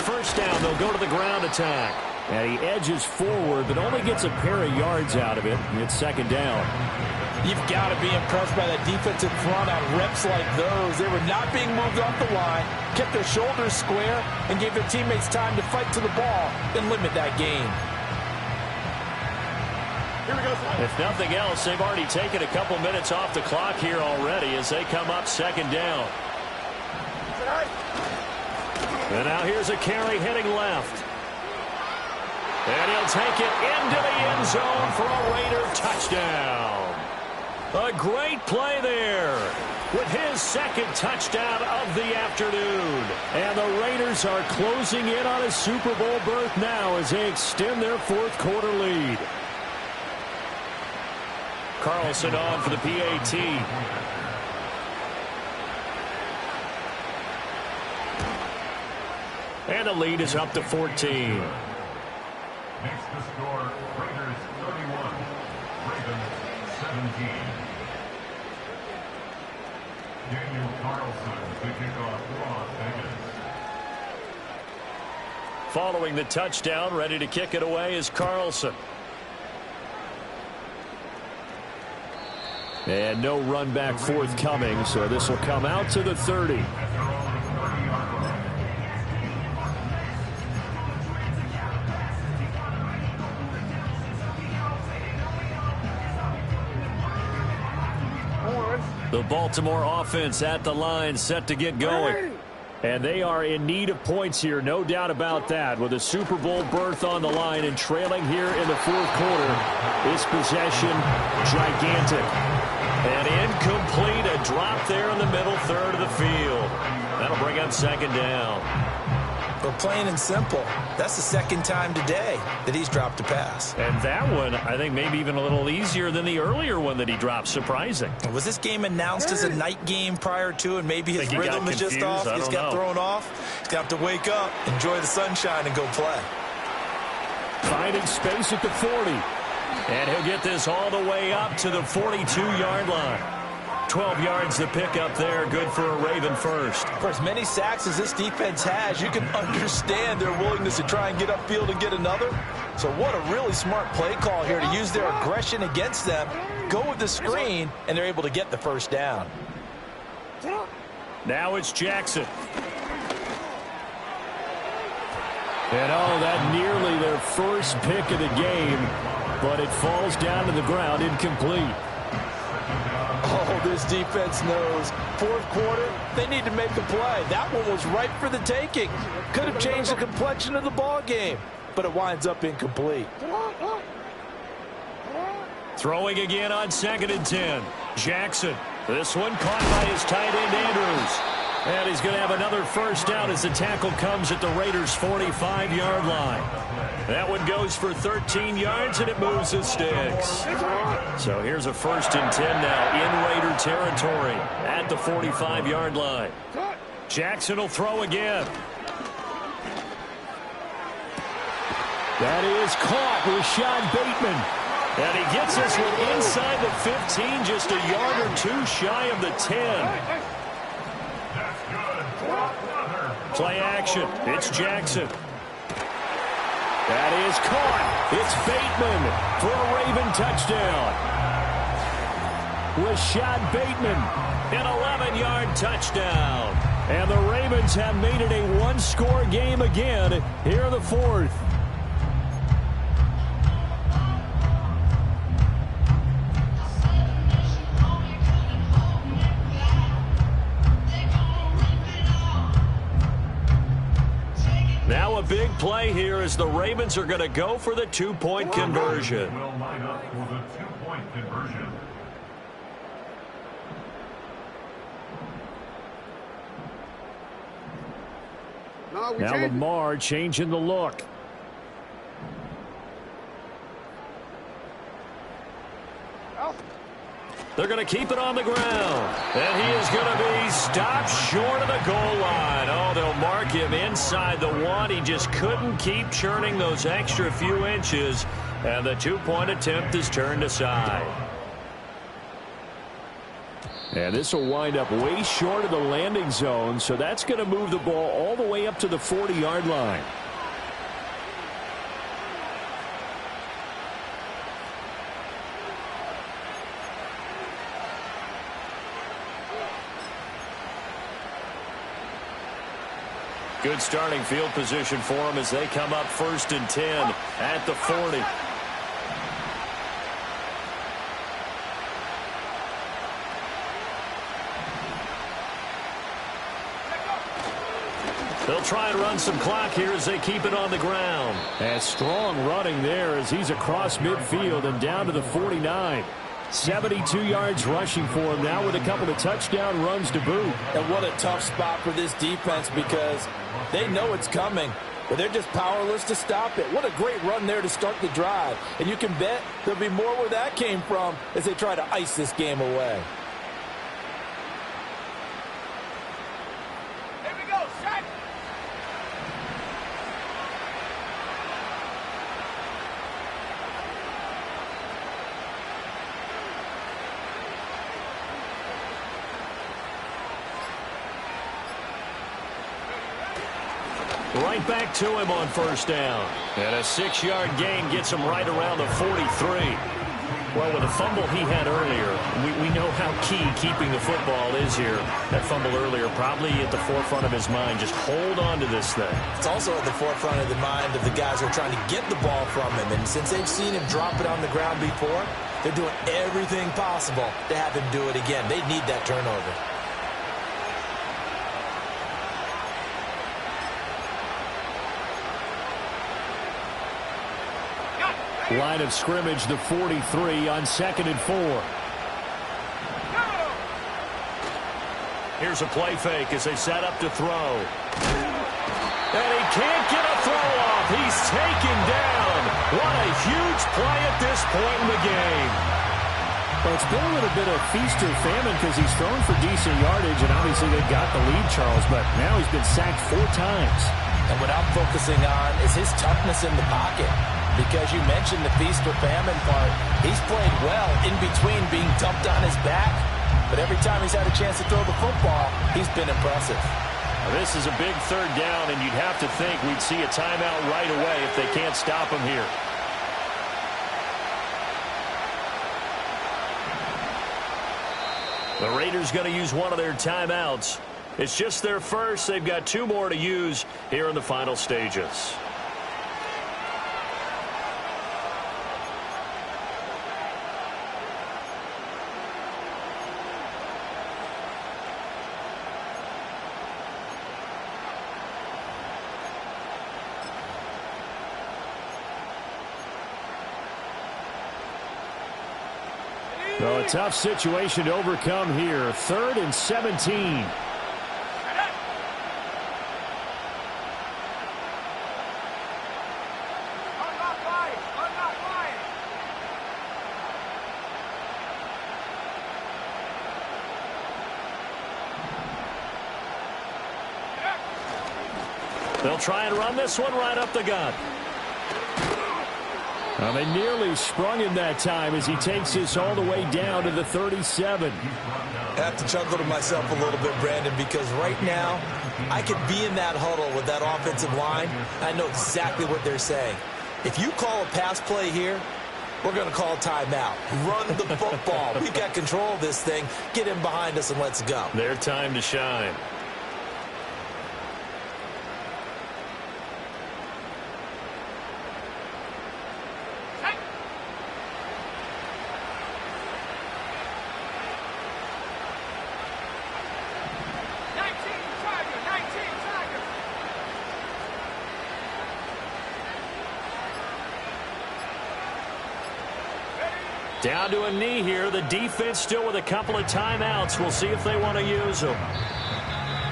Speaker 5: first down, they'll go to the ground attack. And he edges forward, but only gets a pair of yards out of it. It's second down.
Speaker 4: You've got to be impressed by that defensive front on reps like those. They were not being moved off the line, kept their shoulders square, and gave their teammates time to fight to the ball and limit that gain.
Speaker 5: If nothing else, they've already taken a couple minutes off the clock here already as they come up second down. And now here's a carry heading left. And he'll take it into the end zone for a Raider touchdown. A great play there with his second touchdown of the afternoon. And the Raiders are closing in on a Super Bowl berth now as they extend their fourth quarter lead. Carlson on for the PAT. And the lead is up to 14.
Speaker 3: Makes the score Raiders 31, Ravens 17. Daniel Carlson to kick off Las Vegas.
Speaker 5: Following the touchdown, ready to kick it away is Carlson. And no run back forthcoming, so this will come out to the 30. The Baltimore offense at the line, set to get going. And they are in need of points here, no doubt about that. With a Super Bowl berth on the line and trailing here in the fourth quarter, this possession gigantic. And incomplete, a drop there in the middle third of the field. That'll bring up second down.
Speaker 4: But plain and simple, that's the second time today that he's dropped a pass.
Speaker 5: And that one, I think, maybe even a little easier than the earlier one that he dropped. Surprising.
Speaker 4: Was this game announced as a night game prior to, and maybe his rhythm is just off? He's got thrown off. He's got to wake up, enjoy the sunshine, and go play.
Speaker 5: Finding space at the 40. And he'll get this all the way up to the 42-yard line. 12 yards to pick up there. Good for a Raven first.
Speaker 4: For as many sacks as this defense has, you can understand their willingness to try and get upfield and get another. So what a really smart play call here to use their aggression against them, go with the screen, and they're able to get the first down.
Speaker 5: Now it's Jackson. And that nearly their first pick of the game, but it falls down to the ground incomplete.
Speaker 4: Oh, this defense knows. Fourth quarter, they need to make a play. That one was ripe for the taking. Could have changed the complexion of the ball game, but it winds up incomplete.
Speaker 5: Throwing again on 2nd and 10. Jackson. This one caught by his tight end, Andrews. And he's going to have another first down as the tackle comes at the Raiders' 45-yard line. That one goes for 13 yards, and it moves the sticks. So here's a 1st and 10 now in Raider territory at the 45-yard line. Jackson will throw again. That is caught with Rashad Bateman. And he gets this one inside the 15, just a yard or two shy of the 10. Play action. It's Jackson. That is caught. It's Bateman for a Raven touchdown. Rashad Bateman, an 11-yard touchdown. And the Ravens have made it a one-score game again here in the fourth. Now a big play here as the Ravens are going to go for the two-point conversion.
Speaker 3: Will line up for the two-point conversion.
Speaker 5: Now Lamar changing the look. They're going to keep it on the ground. And he is going to be stopped short of the goal line. Oh, they'll mark him inside the one. He just couldn't keep churning those extra few inches. And the two-point attempt is turned aside. And this will wind up way short of the landing zone, so that's going to move the ball all the way up to the 40-yard line. Good starting field position for them as they come up 1st and 10 at the 40. They'll try and run some clock here as they keep it on the ground. And strong running there as he's across midfield and down to the 49. 72 yards rushing for him now with a couple of touchdown runs to boot.
Speaker 4: And what a tough spot for this defense because they know it's coming, but they're just powerless to stop it. What a great run there to start the drive. And you can bet there'll be more where that came from as they try to ice this game away.
Speaker 1: Here we go, set.
Speaker 5: Right back to him on 1st down. And a 6-yard gain gets him right around the 43. Well, with the fumble he had earlier, we know how key keeping the football is here. That fumble earlier probably at the forefront of his mind. Just hold on to this thing.
Speaker 4: It's also at the forefront of the mind of the guys who are trying to get the ball from him. And since they've seen him drop it on the ground before, they're doing everything possible to have him do it again. They need that turnover.
Speaker 5: Line of scrimmage, the 43 on 2nd and 4. Here's a play fake as they set up to throw. And he can't get a throw off. He's taken down. What a huge play at this point in the game. Well, it's been a little bit of feast or famine because he's thrown for decent yardage, and obviously they've got the lead, Charles, but now he's been sacked 4 times.
Speaker 4: And what I'm focusing on is his toughness in the pocket. Because you mentioned the feast or famine part, he's played well in between being dumped on his back. But every time he's had a chance to throw the football, he's been impressive.
Speaker 5: Now, this is a big 3rd down, and you'd have to think we'd see a timeout right away if they can't stop him here. The Raiders going to use one of their timeouts. It's just their first. They've got 2 more to use here in the final stages. Well, a tough situation to overcome here. 3rd and 17. They'll try and run this one right up the gut. Well, they nearly sprung him that time as he takes this all the way down to the 37.
Speaker 4: I have to chuckle to myself a little bit, Brandon, because right now I could be in that huddle with that offensive line. I know exactly what they're saying. If you call a pass play here, we're going to call timeout. Run the football. We've got control of this thing. Get him behind us and let's go.
Speaker 5: Their time to shine. Down to a knee here. The defense still with a couple of timeouts. We'll see if they want to use them.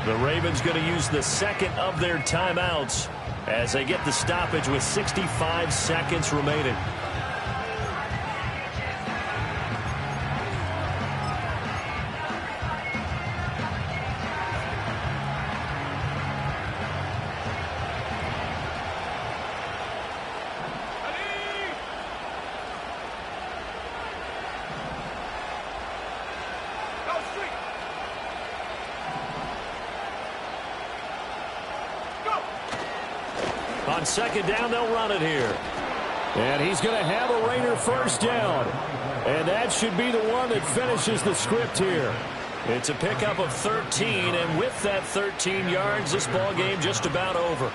Speaker 5: The Ravens going to use the 2nd of their timeouts as they get the stoppage with 65 seconds remaining.
Speaker 1: Go street.
Speaker 2: On second down, they'll run it here.
Speaker 5: And he's going to have a Raider first down. And that should be the one that finishes the script here.
Speaker 2: It's a pickup of 13, and with that 13 yards, this ball game just about over.